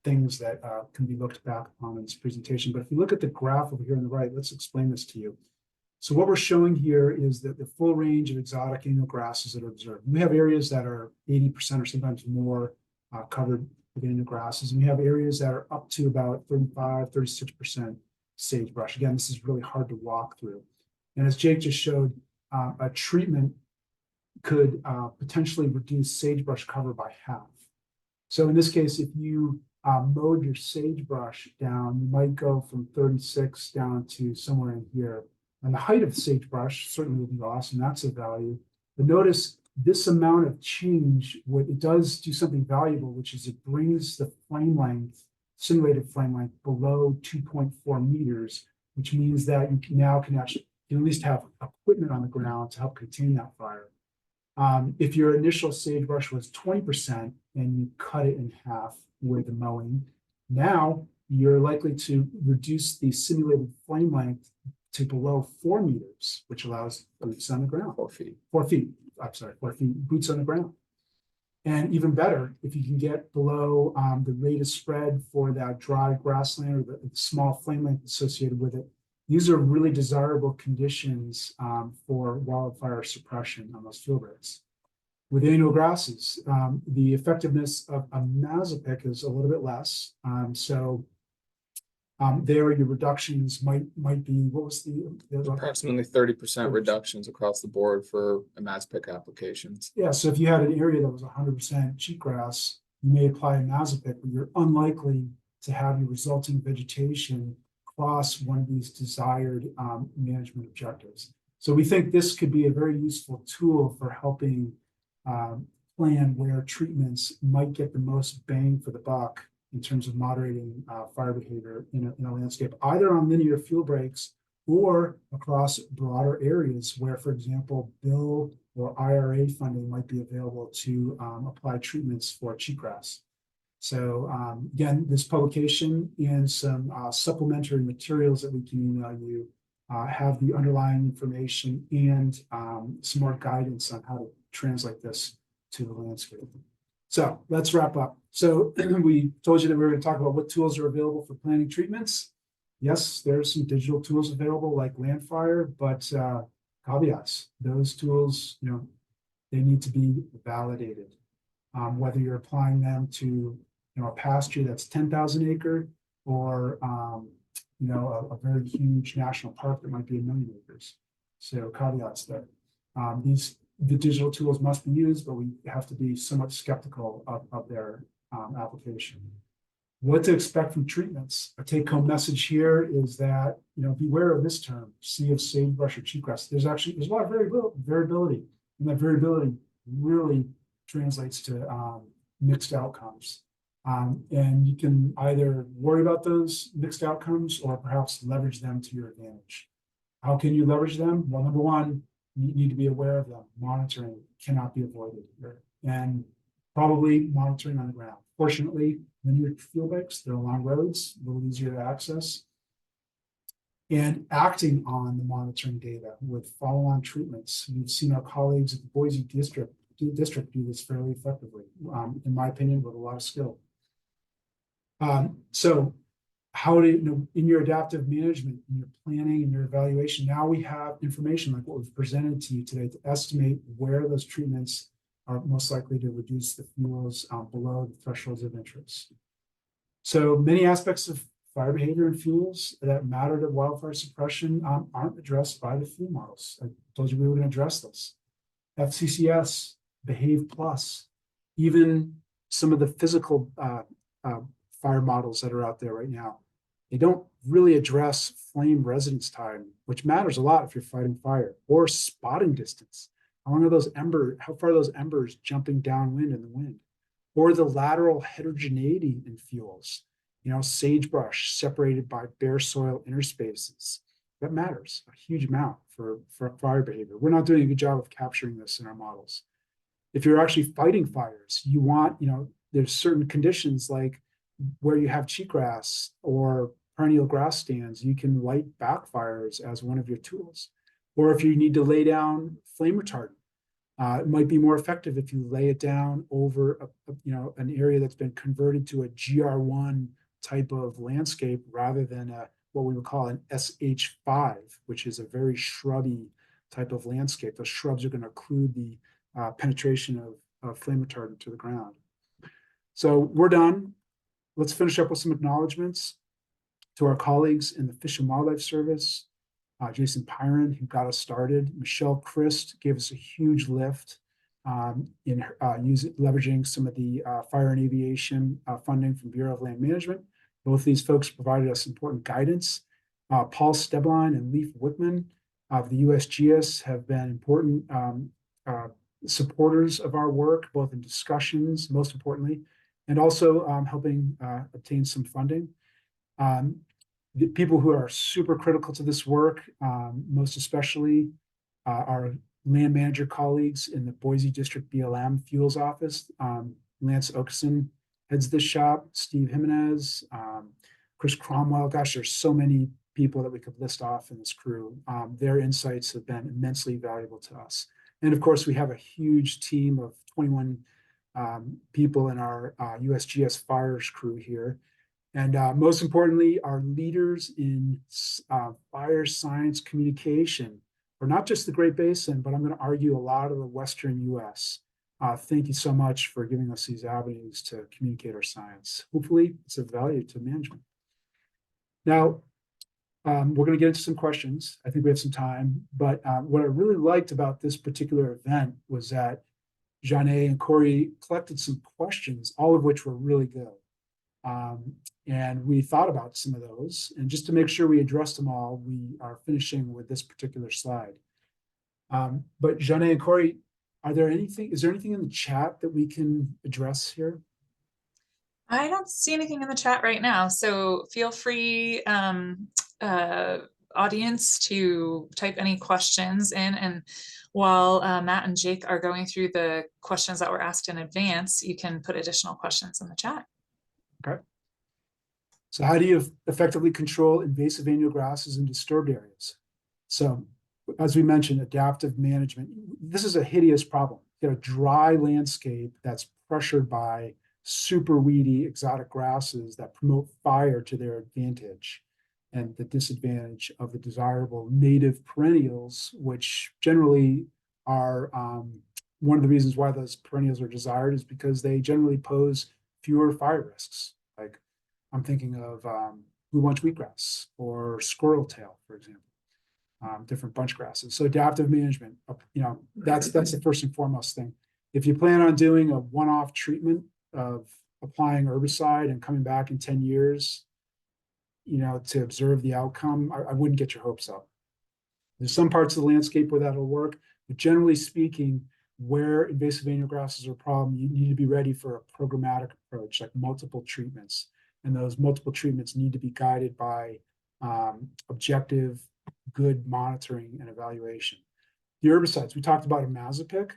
things that can be looked back on in this presentation. But if you look at the graph over here on the right, let's explain this to you. So what we're showing here is that the full range of exotic annual grasses that are observed. We have areas that are 80% or sometimes more covered with annual grasses, and we have areas that are up to about 35, 36% sagebrush. Again, this is really hard to walk through. And as Jake just showed, a treatment could potentially reduce sagebrush cover by half. So in this case, if you mowed your sagebrush down, you might go from 36 down to somewhere in here. And the height of the sagebrush certainly will be lost, and that's a value. But notice this amount of change, what it does do something valuable, which is it brings the flame length, simulated flame length, below 2.4 meters, which means that you can actually at least have equipment on the ground to help contain that fire. If your initial sagebrush was 20% and you cut it in half with the mowing, now you're likely to reduce the simulated flame length to below 4 meters, which allows boots on the ground. 4 feet. 4 feet. I'm sorry, 4 feet, boots on the ground. And even better, if you can get below the rate of spread for that dry grassland or the small flame length associated with it, these are really desirable conditions for wildfire suppression on those field breaks. With annual grasses, the effectiveness of a mazopic is a little bit less. There, your reductions might be, what was the approximately 30% reductions across the board for mazopic applications. Yeah, so if you had an area that was 100% cheatgrass, you may apply a mazopic, but you're unlikely to have your resulting vegetation cross one of these desired management objectives. So we think this could be a very useful tool for helping plan where treatments might get the most bang for the buck in terms of moderating fire behavior in a landscape, either on linear fuel breaks or across broader areas where, for example, bill or IRA funding might be available to apply treatments for cheatgrass. So again, this publication and some supplementary materials that we can email you have the underlying information and some more guidance on how to translate this to the landscape. So let's wrap up. So we told you that we were going to talk about what tools are available for planning treatments. Yes, there are some digital tools available like Landfire, but caveats. Those tools, they need to be validated. Whether you're applying them to a pasture that's 10,000 acre or a very huge national park that might be 1 million acres. So caveats there. The digital tools must be used, but we have to be somewhat skeptical of their application. What to expect from treatments? A take-home message here is that beware of this term, sea of sagebrush or cheatgrass. There's a lot of variability, and that variability really translates to mixed outcomes. And you can either worry about those mixed outcomes or perhaps leverage them to your advantage. How can you leverage them? Well, number one, You need to be aware of them. Monitoring cannot be avoided here. And probably monitoring on the ground. Fortunately, linear fuel bikes, they're along roads, a little easier to access. And acting on the monitoring data with follow-on treatments. You've seen our colleagues at the Boise district do this fairly effectively, in my opinion, with a lot of skill. So how do you, in your adaptive management, in your planning and your evaluation, now we have information like what we've presented to you today to estimate where those treatments are most likely to reduce the fuels below the thresholds of interest. So many aspects of fire behavior and fuels that matter to wildfire suppression aren't addressed by the fuel models. I told you we were going to address this. FCCS, Behave Plus, even some of the physical fire models that are out there right now, they don't really address flame residence time, which matters a lot if you're fighting fire, or spotting distance. How long are those how far are those embers jumping downwind in the wind? Or the lateral heterogeneity in fuels, you know, sagebrush separated by bare soil interspaces. That matters a huge amount for fire behavior. We're not doing a good job of capturing this in our models. If you're actually fighting fires, you want, you know, there's certain conditions like where you have cheatgrass or perennial grass stands, you can light backfires as one of your tools. Or if you need to lay down flame retardant, it might be more effective if you lay it down over an area that's been converted to a GR1 type of landscape rather than what we would call an SH5, which is a very shrubby type of landscape. Those shrubs are going to occlude the penetration of flame retardant to the ground. So we're done. Let's finish up with some acknowledgements to our colleagues in the Fish and Wildlife Service, Jason Pyron, who got us started. Michelle Christ gave us a huge lift in leveraging some of the fire and aviation funding from Bureau of Land Management. Both these folks provided us important guidance. Paul Stebline and Leif Wickman of the USGS have been important supporters of our work, both in discussions, most importantly, and also helping obtain some funding. The people who are super critical to this work, most especially our land manager colleagues in the Boise District BLM Fuels Office. Lance Okeson heads this shop, Steve Jimenez, Chris Cromwell. Gosh, there's so many people that we could list off in this crew. Their insights have been immensely valuable to us. And of course, we have a huge team of 21 people in our USGS fires crew here. And most importantly, our leaders in fire science communication, for not just the Great Basin, but I'm going to argue a lot of the Western US. Thank you so much for giving us these avenues to communicate our science. Hopefully, it's of value to management. Now, we're going to get into some questions. I think we have some time. But what I really liked about this particular event was that Jeanne and Corey collected some questions, all of which were really good. And we thought about some of those. And just to make sure we addressed them all, we are finishing with this particular slide. But Jeanne and Corey, is there anything in the chat that we can address here? I don't see anything in the chat right now, so feel free, audience, to type any questions in. And while Matt and Jake are going through the questions that were asked in advance, you can put additional questions in the chat. Okay. So how do you effectively control invasive annual grasses in disturbed areas? So as we mentioned, adaptive management. This is a hideous problem. You got a dry landscape that's pressured by super weedy exotic grasses that promote fire to their advantage, and the disadvantage of the desirable native perennials, which generally are one of the reasons why those perennials are desired is because they generally pose fewer fire risks. Like I'm thinking of blue bunch wheatgrass or squirrel tail, for example, different bunch grasses. So adaptive management, that's the first and foremost thing. If you plan on doing a one-off treatment of applying herbicide and coming back in 10 years, to observe the outcome, I wouldn't get your hopes up. There's some parts of the landscape where that'll work, but generally speaking, where invasive annual grasses are a problem, you need to be ready for a programmatic approach, like multiple treatments. And those multiple treatments need to be guided by objective, good monitoring and evaluation. the herbicides, we talked about imazapic,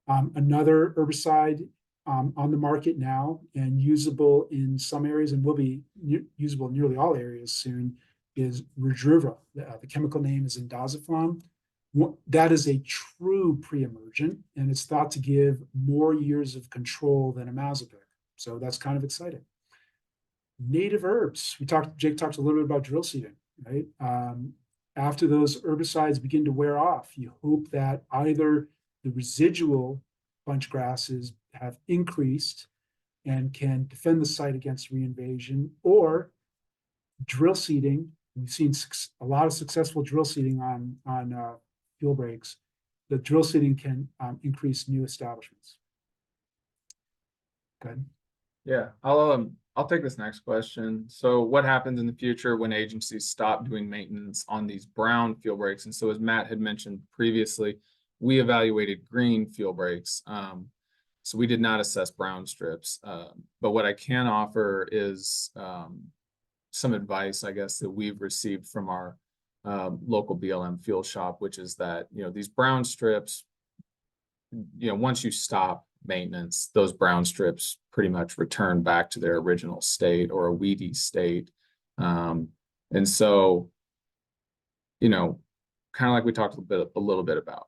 another herbicide on the market now and usable in some areas and will be usable in nearly all areas soon is Rejuva. The chemical name is indaziflon. That is a true pre-emergent, and it's thought to give more years of control than imazapic. So that's kind of exciting. Native herbs. Jake talked a little bit about drill seeding, right? After those herbicides begin to wear off, you hope that either the residual bunch grasses have increased and can defend the site against reinvasion, or drill seeding. We've seen a lot of successful drill seeding on field breaks. The drill seeding can increase new establishments. Good. Yeah, I'll take this next question. So what happens in the future when agencies stop doing maintenance on these brown field breaks? And so as Matt had mentioned previously, we evaluated green field breaks. So we did not assess brown strips. But what I can offer is some advice, I guess, that we've received from our local BLM field shop, which is that, these brown strips, once you stop maintenance, those brown strips pretty much return back to their original state or a weedy state. And so, kind of like we talked a little bit about,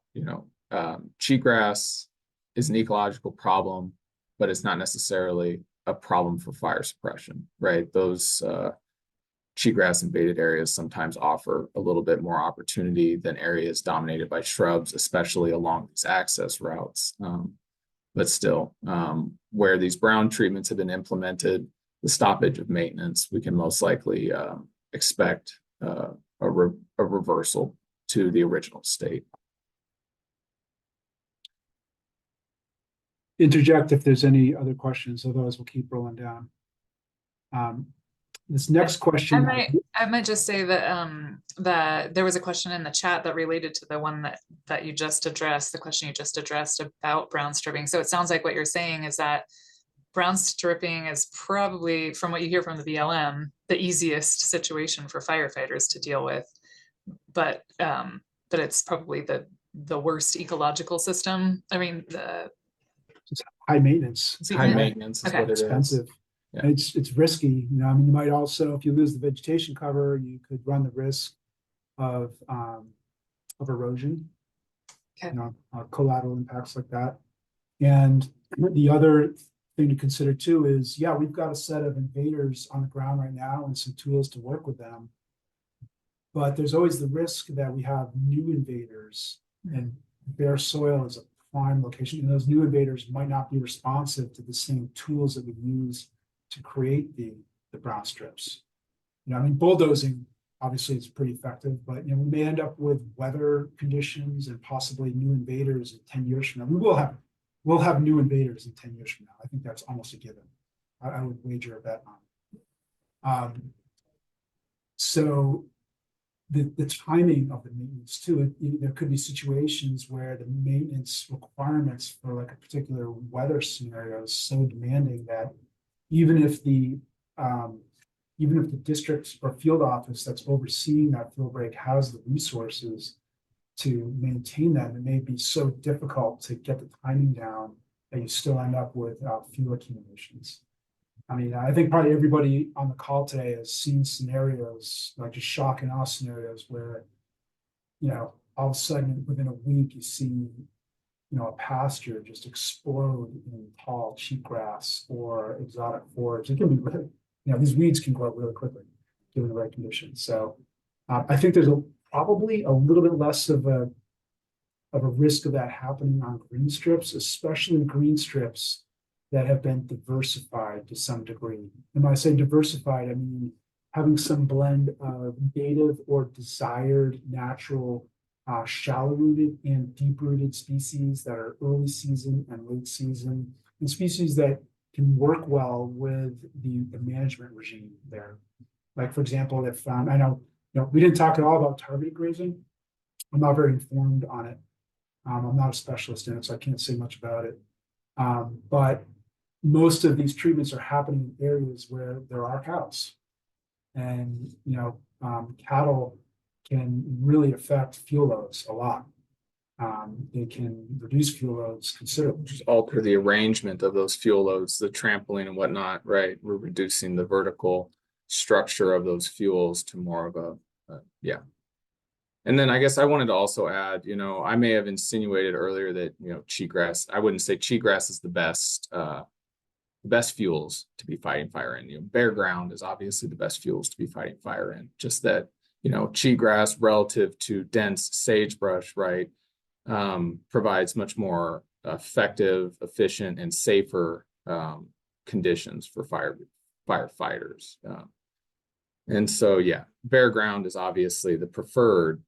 cheatgrass is an ecological problem, but it's not necessarily a problem for fire suppression, right? Those cheatgrass invaded areas sometimes offer a little bit more opportunity than areas dominated by shrubs, especially along these access routes. But still, where these brown treatments have been implemented, the stoppage of maintenance, we can most likely expect a reversal to the original state. Interject if there's any other questions, otherwise we'll keep rolling down. This next question. I might just say that there was a question in the chat that related to the one that you just addressed, the question you just addressed about brown stripping. So it sounds like what you're saying is that brown stripping is probably, from what you hear from the BLM, the easiest situation for firefighters to deal with, but it's probably the worst ecological system. I mean, it's high maintenance. High maintenance is what it is. Expensive. Yeah. It's risky. You might also, if you lose the vegetation cover, you could run the risk of erosion, collateral impacts like that. And the other thing to consider too is, we've got a set of invaders on the ground right now and some tools to work with them. But there's always the risk that we have new invaders, and bare soil is a prime location. And those new invaders might not be responsive to the same tools that we use to create the brown strips. Bulldozing obviously is pretty effective, but we may end up with weather conditions and possibly new invaders in 10 years from now. We'll have new invaders in 10 years from now. I think that's almost a given. I would wager a bet on it. So the timing of the maintenance too, there could be situations where the maintenance requirements for like a particular weather scenario is so demanding that even if the district or field office that's overseeing that field break has the resources to maintain that, it may be so difficult to get the timing down that you still end up with fuel accumulations. I think probably everybody on the call today has seen scenarios, like just shock and awe scenarios where, all of a sudden within a week you see a pasture just explode in tall cheatgrass or exotic forage. It can be really, these weeds can grow up really quickly given the right conditions. So I think there's probably a little bit less of a risk of that happening on green strips, especially green strips that have been diversified to some degree. And when I say diversified, I mean having some blend of native or desired natural shallow-rooted and deep-rooted species that are early season and late season, and species that can work well with the management regime there. Like, for example, if I know, we didn't talk at all about targeted grazing. I'm not very informed on it. I'm not a specialist in it, so I can't say much about it. But most of these treatments are happening in areas where there are cows, and cattle can really affect fuel loads a lot. it can reduce fuel loads considerably. Just alter the arrangement of those fuel loads, the trampoline and whatnot, right? We're reducing the vertical structure of those fuels to more of yeah. And then I guess I wanted to also add, I may have insinuated earlier that, cheatgrass, I wouldn't say cheatgrass is the best fuels to be fighting fire in. Bare ground is obviously the best fuels to be fighting fire in. Just that, cheatgrass relative to dense sagebrush, right, provides much more effective, efficient, and safer conditions for firefighters. And so, yeah, bare ground is obviously the preferred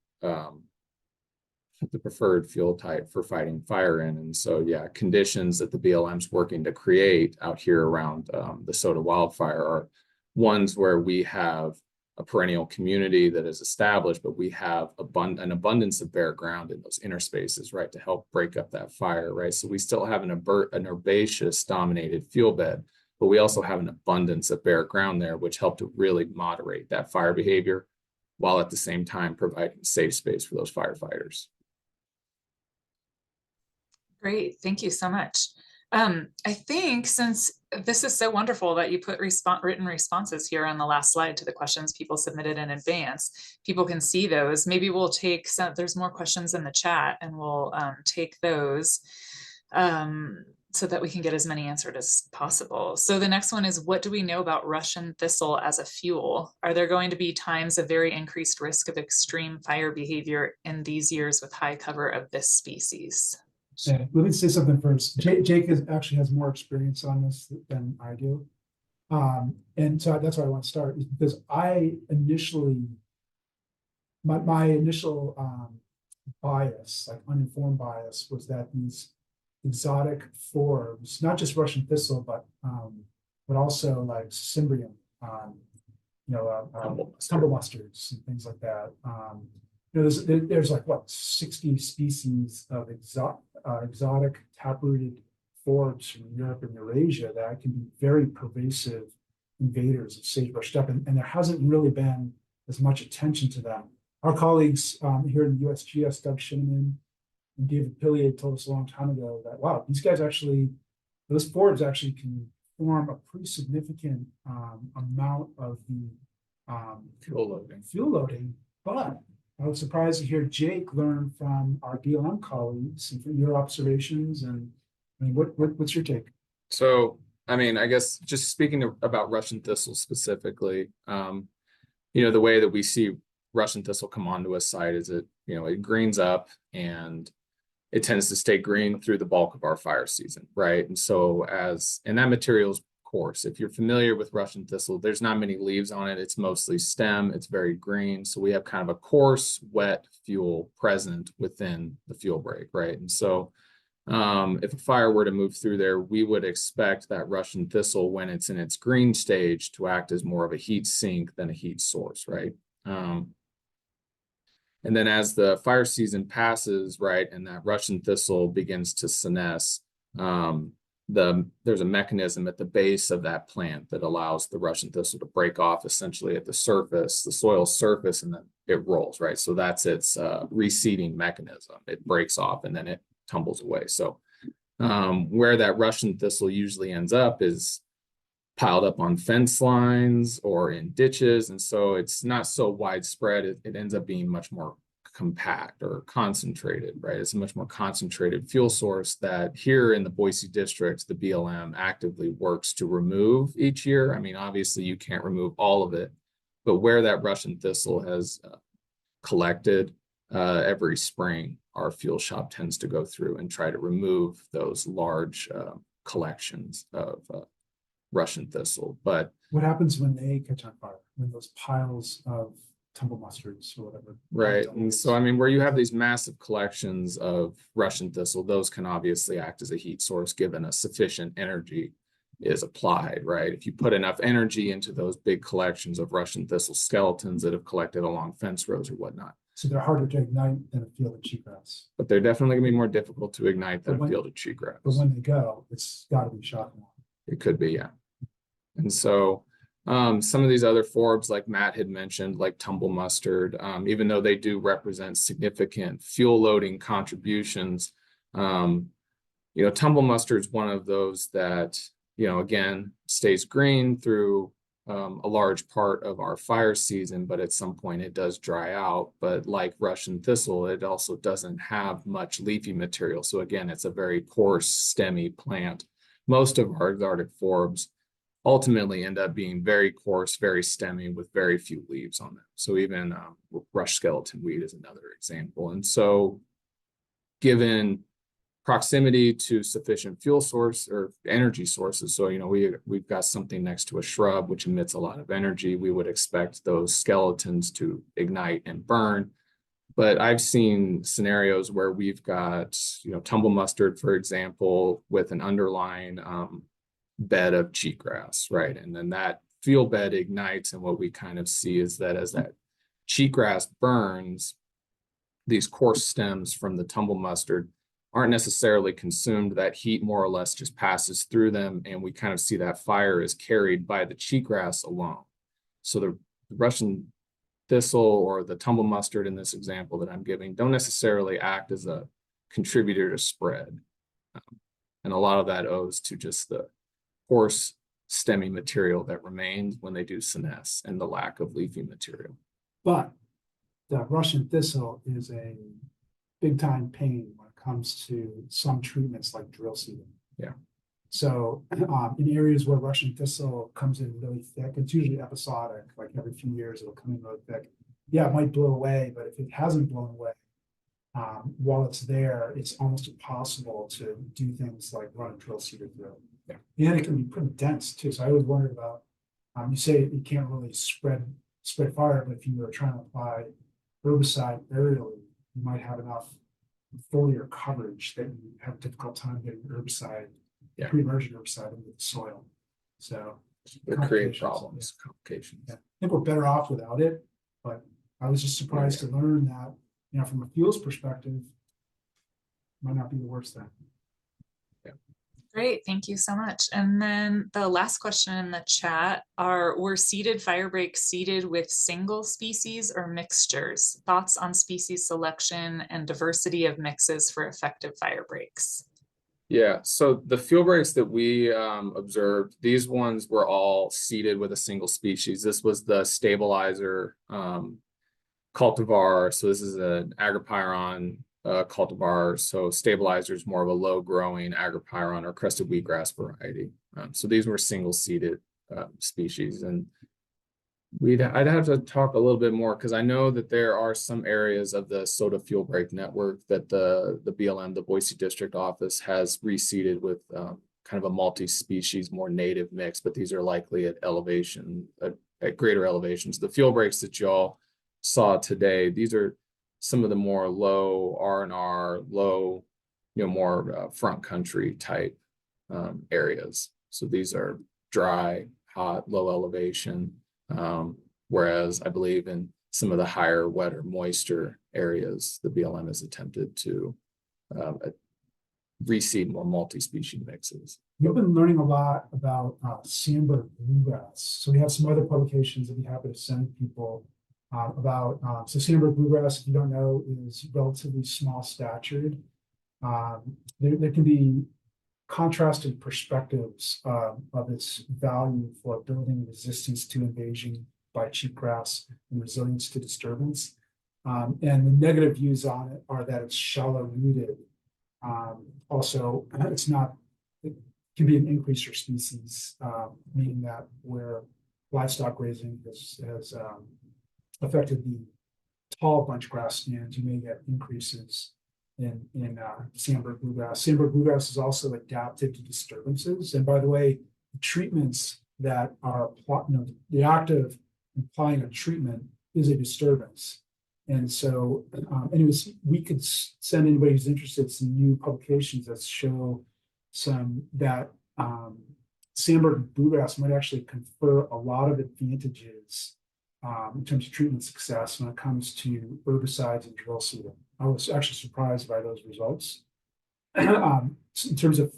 fuel type for fighting fire in. And so, yeah, conditions that the BLM's working to create out here around the Soda wildfire are ones where we have a perennial community that is established, but we have an abundance of bare ground in those inner spaces, right, to help break up that fire, right? So we still have an herbaceous dominated fuel bed, but we also have an abundance of bare ground there, which help to really moderate that fire behavior while at the same time providing safe space for those firefighters. Great, thank you so much. I think since this is so wonderful that you put written responses here on the last slide to the questions people submitted in advance, people can see those. Maybe we'll take there's more questions in the chat, and we'll take those so that we can get as many answered as possible. So the next one is, what do we know about Russian thistle as a fuel? Are there going to be times of very increased risk of extreme fire behavior in these years with high cover of this species? Yeah, let me say something first. Jake actually has more experience on this than I do. And so that's why I want to start, is because I initially, my initial bias, like uninformed bias, was that these exotic forbs, not just Russian thistle, but also like cymbrium, tumble mustards and things like that. There's like what 60 species of exotic taprooted forbs from Europe and Eurasia that can be very pervasive invaders of sagebrush steppe, and there hasn't really been as much attention to them. Our colleagues here in the USGS, Doug Shinneman and David Pillier, told us a long time ago that, wow, these guys actually, those forbs actually can form a pretty significant amount of the fuel loading, but I was surprised to hear Jake learn from our BLM colleagues and from your observations. And I mean, what's your take? So, I mean, I guess just speaking about Russian thistle specifically, the way that we see Russian thistle come onto a site is it greens up and it tends to stay green through the bulk of our fire season, right? And so and that material's coarse. If you're familiar with Russian thistle, there's not many leaves on it. It's mostly stem. It's very green. So we have kind of a coarse, wet fuel present within the fuel break, right? And so if a fire were to move through there, we would expect that Russian thistle, when it's in its green stage, to act as more of a heat sink than a heat source, right? And then as the fire season passes, right, and that Russian thistle begins to senesce, there's a mechanism at the base of that plant that allows the Russian thistle to break off essentially at the surface, the soil surface, and then it rolls, right? So that's its reseeding mechanism. It breaks off and then it tumbles away. So where that Russian thistle usually ends up is piled up on fence lines or in ditches. And so it's not so widespread. It ends up being much more compact or concentrated, right? It's a much more concentrated fuel source that here in the Boise district, the BLM actively works to remove each year. I mean, obviously you can't remove all of it, but where that Russian thistle has collected every spring, our fuel shop tends to go through and try to remove those large collections of Russian thistle. But what happens when they catch on fire, when those piles of tumble mustards or whatever? Right. And so, I mean, where you have these massive collections of Russian thistle, those can obviously act as a heat source given a sufficient energy is applied, right? If you put enough energy into those big collections of Russian thistle skeletons that have collected along fence rows or whatnot. So they're harder to ignite than a field of cheatgrass. But they're definitely going to be more difficult to ignite than a field of cheatgrass. But when they go, it's got to be shocking. It could be, yeah. And so, Some of these other forbs, like Matt had mentioned, like tumble mustard, even though they do represent significant fuel loading contributions, tumble mustard is one of those that, again, stays green through a large part of our fire season, but at some point it does dry out. But like Russian thistle, it also doesn't have much leafy material. So again, it's a very coarse, stemmy plant. Most of our exotic forbs ultimately end up being very coarse, very stemmy with very few leaves on them. So even rush skeleton weed is another example. And so given proximity to sufficient fuel source or energy sources. So, we've got something next to a shrub, which emits a lot of energy. We would expect those skeletons to ignite and burn. But I've seen scenarios where we've got, tumble mustard, for example, with an underlying bed of cheatgrass, right? And then that fuel bed ignites. And what we kind of see is that as that cheatgrass burns, these coarse stems from the tumble mustard aren't necessarily consumed. That heat more or less just passes through them, and we kind of see that fire is carried by the cheatgrass alone. So the Russian thistle or the tumble mustard in this example that I'm giving don't necessarily act as a contributor to spread. And a lot of that owes to just the coarse stemmy material that remains when they do senesce and the lack of leafy material. But the Russian thistle is a big time pain when it comes to some treatments like drill seeding. Yeah. So in areas where Russian thistle comes in really thick, it's usually episodic, like every few years it'll come in really thick. Yeah, it might blow away, but if it hasn't blown away, while it's there, it's almost impossible to do things like run a drill seeder through. Yeah. And it can be pretty dense too. So I always wondered about, you say you can't really spread fire, but if you were trying to apply herbicide aerially, you might have enough foliar coverage that you have a difficult time getting herbicide, pre-emergent herbicide into the soil. So it creates problems, complications. Yeah. I think we're better off without it, but I was just surprised to learn that, from a fuels perspective, might not be the worst thing. Great, thank you so much. And then the last question in the chat were seeded fire breaks seeded with single species or mixtures? Thoughts on species selection and diversity of mixes for effective fire breaks? Yeah, so the fuel breaks that we observed, these ones were all seeded with a single species. This was the stabilizer cultivar. So this is an agripyron cultivar. So stabilizer is more of a low growing agripyron or crested wheatgrass variety. So these were single seeded species, and I'd have to talk a little bit more because I know that there are some areas of the soda fuel break network that the BLM, the Boise District Office, has reseeded with kind of a multi-species, more native mix, but these are likely at elevation, at greater elevations. The fuel breaks that y'all saw today, these are some of the more low R&R, low, more front country type areas. So these are dry, hot, low elevation. Whereas I believe in some of the higher, wetter, moisture areas, the BLM has attempted to reseed more multi-species mixes. We've been learning a lot about Sandberg bluegrass. So we have some other publications that we happy to send people about. So Sandberg bluegrass, if you don't know, is relatively small statured. There can be contrasted perspectives of its value for building resistance to invasion by cheatgrass and resilience to disturbance. And the negative views on it are that it's shallow rooted. Also, it can be an increaser species, meaning that where livestock grazing has affected the tall bunch grass stands, you may get increases in Sandberg bluegrass. Sandberg bluegrass is also adapted to disturbances. And by the way, the treatments that are, the act of applying a treatment is a disturbance. And so, anyways, we could send anybody who's interested some new publications that show that Sandberg bluegrass might actually confer a lot of advantages in terms of treatment success when it comes to herbicides and drill seeding. I was actually surprised by those results. In terms of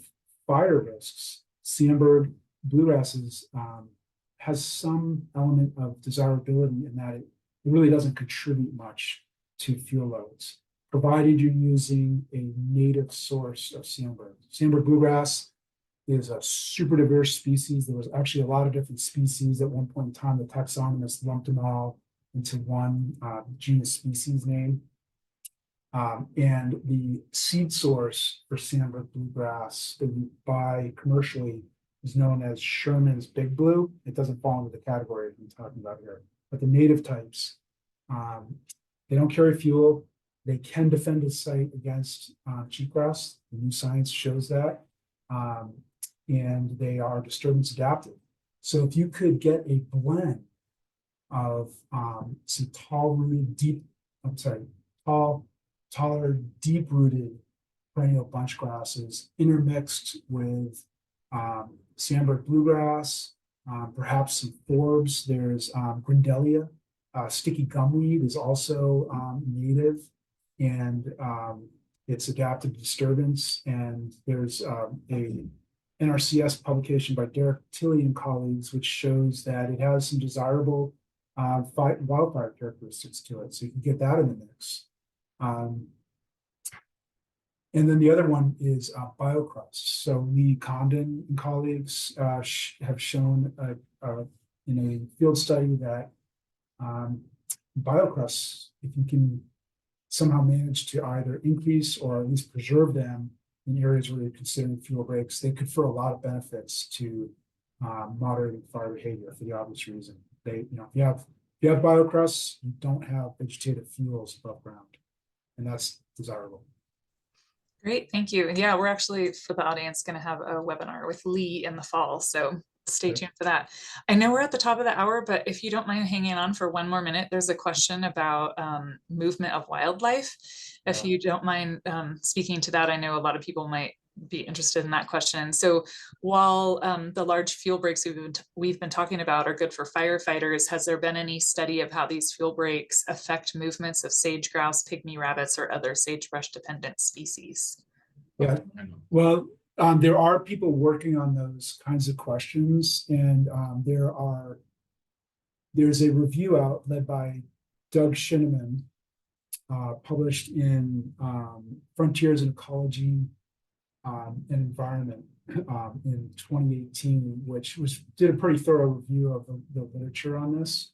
fire risks, Sandberg bluegrasses has some element of desirability in that it really doesn't contribute much to fuel loads, provided you're using a native source of sandbird. Sandbird bluegrass is a super diverse species. There was actually a lot of different species at one point in time. The taxonomists lumped them all into one genus species name. And the seed source for sandbird bluegrass that you buy commercially is known as Sherman's Big Blue. It doesn't fall into the category I'm talking about here. But the native types, they don't carry fuel. They can defend a site against cheatgrass. The new science shows that. And they are disturbance adapted. So if you could get a blend of some taller, deep-rooted perennial bunch grasses intermixed with sandbird bluegrass, perhaps some forbs. There's Grindelia, sticky gumweed is also native, and it's adapted to disturbance. And there's a NRCS publication by Derek Tilley and colleagues, which shows that it has some desirable wildfire characteristics to it. So you can get that in the mix. And then the other one is biocrust. So Lee Condon and colleagues have shown in a field study that biocrusts, if you can somehow manage to either increase or at least preserve them in areas where you're considering fuel breaks, they confer a lot of benefits to moderating fire behavior for the obvious reason. If you have biocrusts, you don't have vegetative fuels above ground, and that's desirable. Great, thank you. And yeah, we're actually, for the audience, going to have a webinar with Lee in the fall, so stay tuned for that. I know we're at the top of the hour, but if you don't mind hanging on for one more minute, there's a question about movement of wildlife. If you don't mind speaking to that, I know a lot of people might be interested in that question. So while the large fuel breaks we've been talking about are good for firefighters, has there been any study of how these fuel breaks affect movements of sage grouse, pygmy rabbits, or other sagebrush dependent species? Yeah, well, there are people working on those kinds of questions, and there's a review out led by Doug Shinneman, published in Frontiers in Ecology and Environment in 2018, which did a pretty thorough review of the literature on this,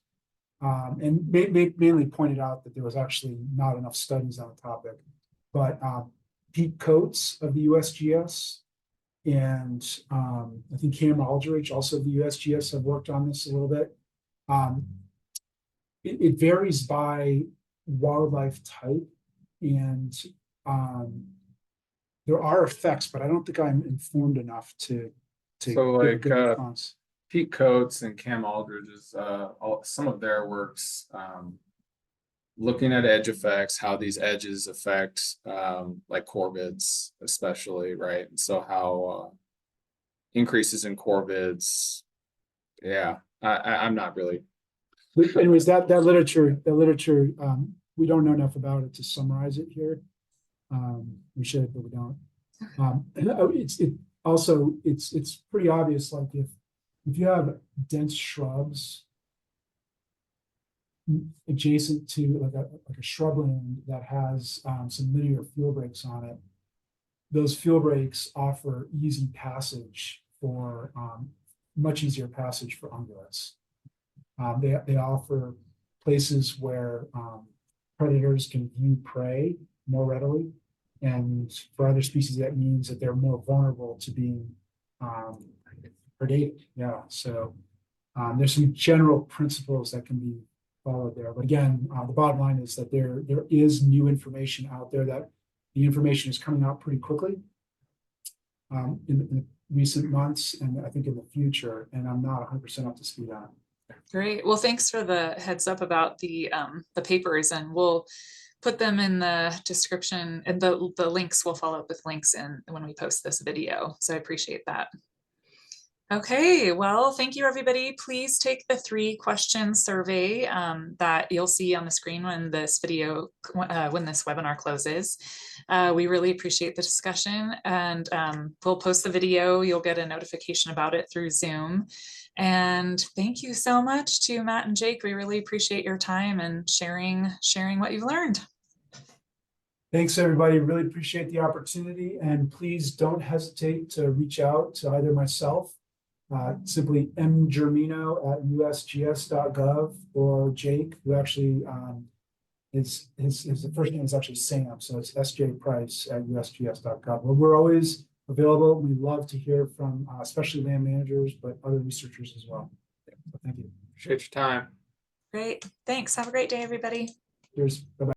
and mainly pointed out that there was actually not enough studies on the topic. But Pete Coates of the USGS and I think Cam Aldridge, also of the USGS, have worked on this a little bit. It varies by wildlife type, and there are effects, but I don't think I'm informed enough to So give a like good response. Pete Coates and Cam Aldridge's some of their works looking at edge effects, how these edges affect like corvids especially, right? And so how increases in corvids, yeah, I'm not really. But anyways, that literature, we don't know enough about it to summarize it here. We should, but we don't. It's pretty obvious. Like if you have dense shrubs adjacent to like a shrubland that has some linear fuel breaks on it, those fuel breaks offer easy passage for much easier passage for ungulates. They offer places where predators can view prey more readily, and for other species that means that they're more vulnerable to being predated. Yeah, so there's some general principles that can be followed there. But again, the bottom line is that there is new information out there, that the information is coming out pretty quickly in recent months, and I think in the future, and I'm not 100% up to speed on it. Great. Well, thanks for the heads up about the papers, and we'll put them in the description, and the links, will follow up with links when we post this video. So I appreciate that. Okay, well, thank you, everybody. Please take the 3-question survey that you'll see on the screen when this webinar closes. We really appreciate the discussion, and we'll post the video. You'll get a notification about it through Zoom. And thank you so much to Matt and Jake. We really appreciate your time and sharing what you've learned. Thanks, everybody. Really appreciate the opportunity, and please don't hesitate to reach out to either myself, simply mgermino@usgs.gov, or Jake, who actually his first name is actually Sam, so it's sjprice@usgs.gov. But we're always available. We love to hear from especially land managers, but other researchers as well. So thank you. Appreciate your time. Great. Thanks. Have a great day, everybody. Cheers. Bye-bye.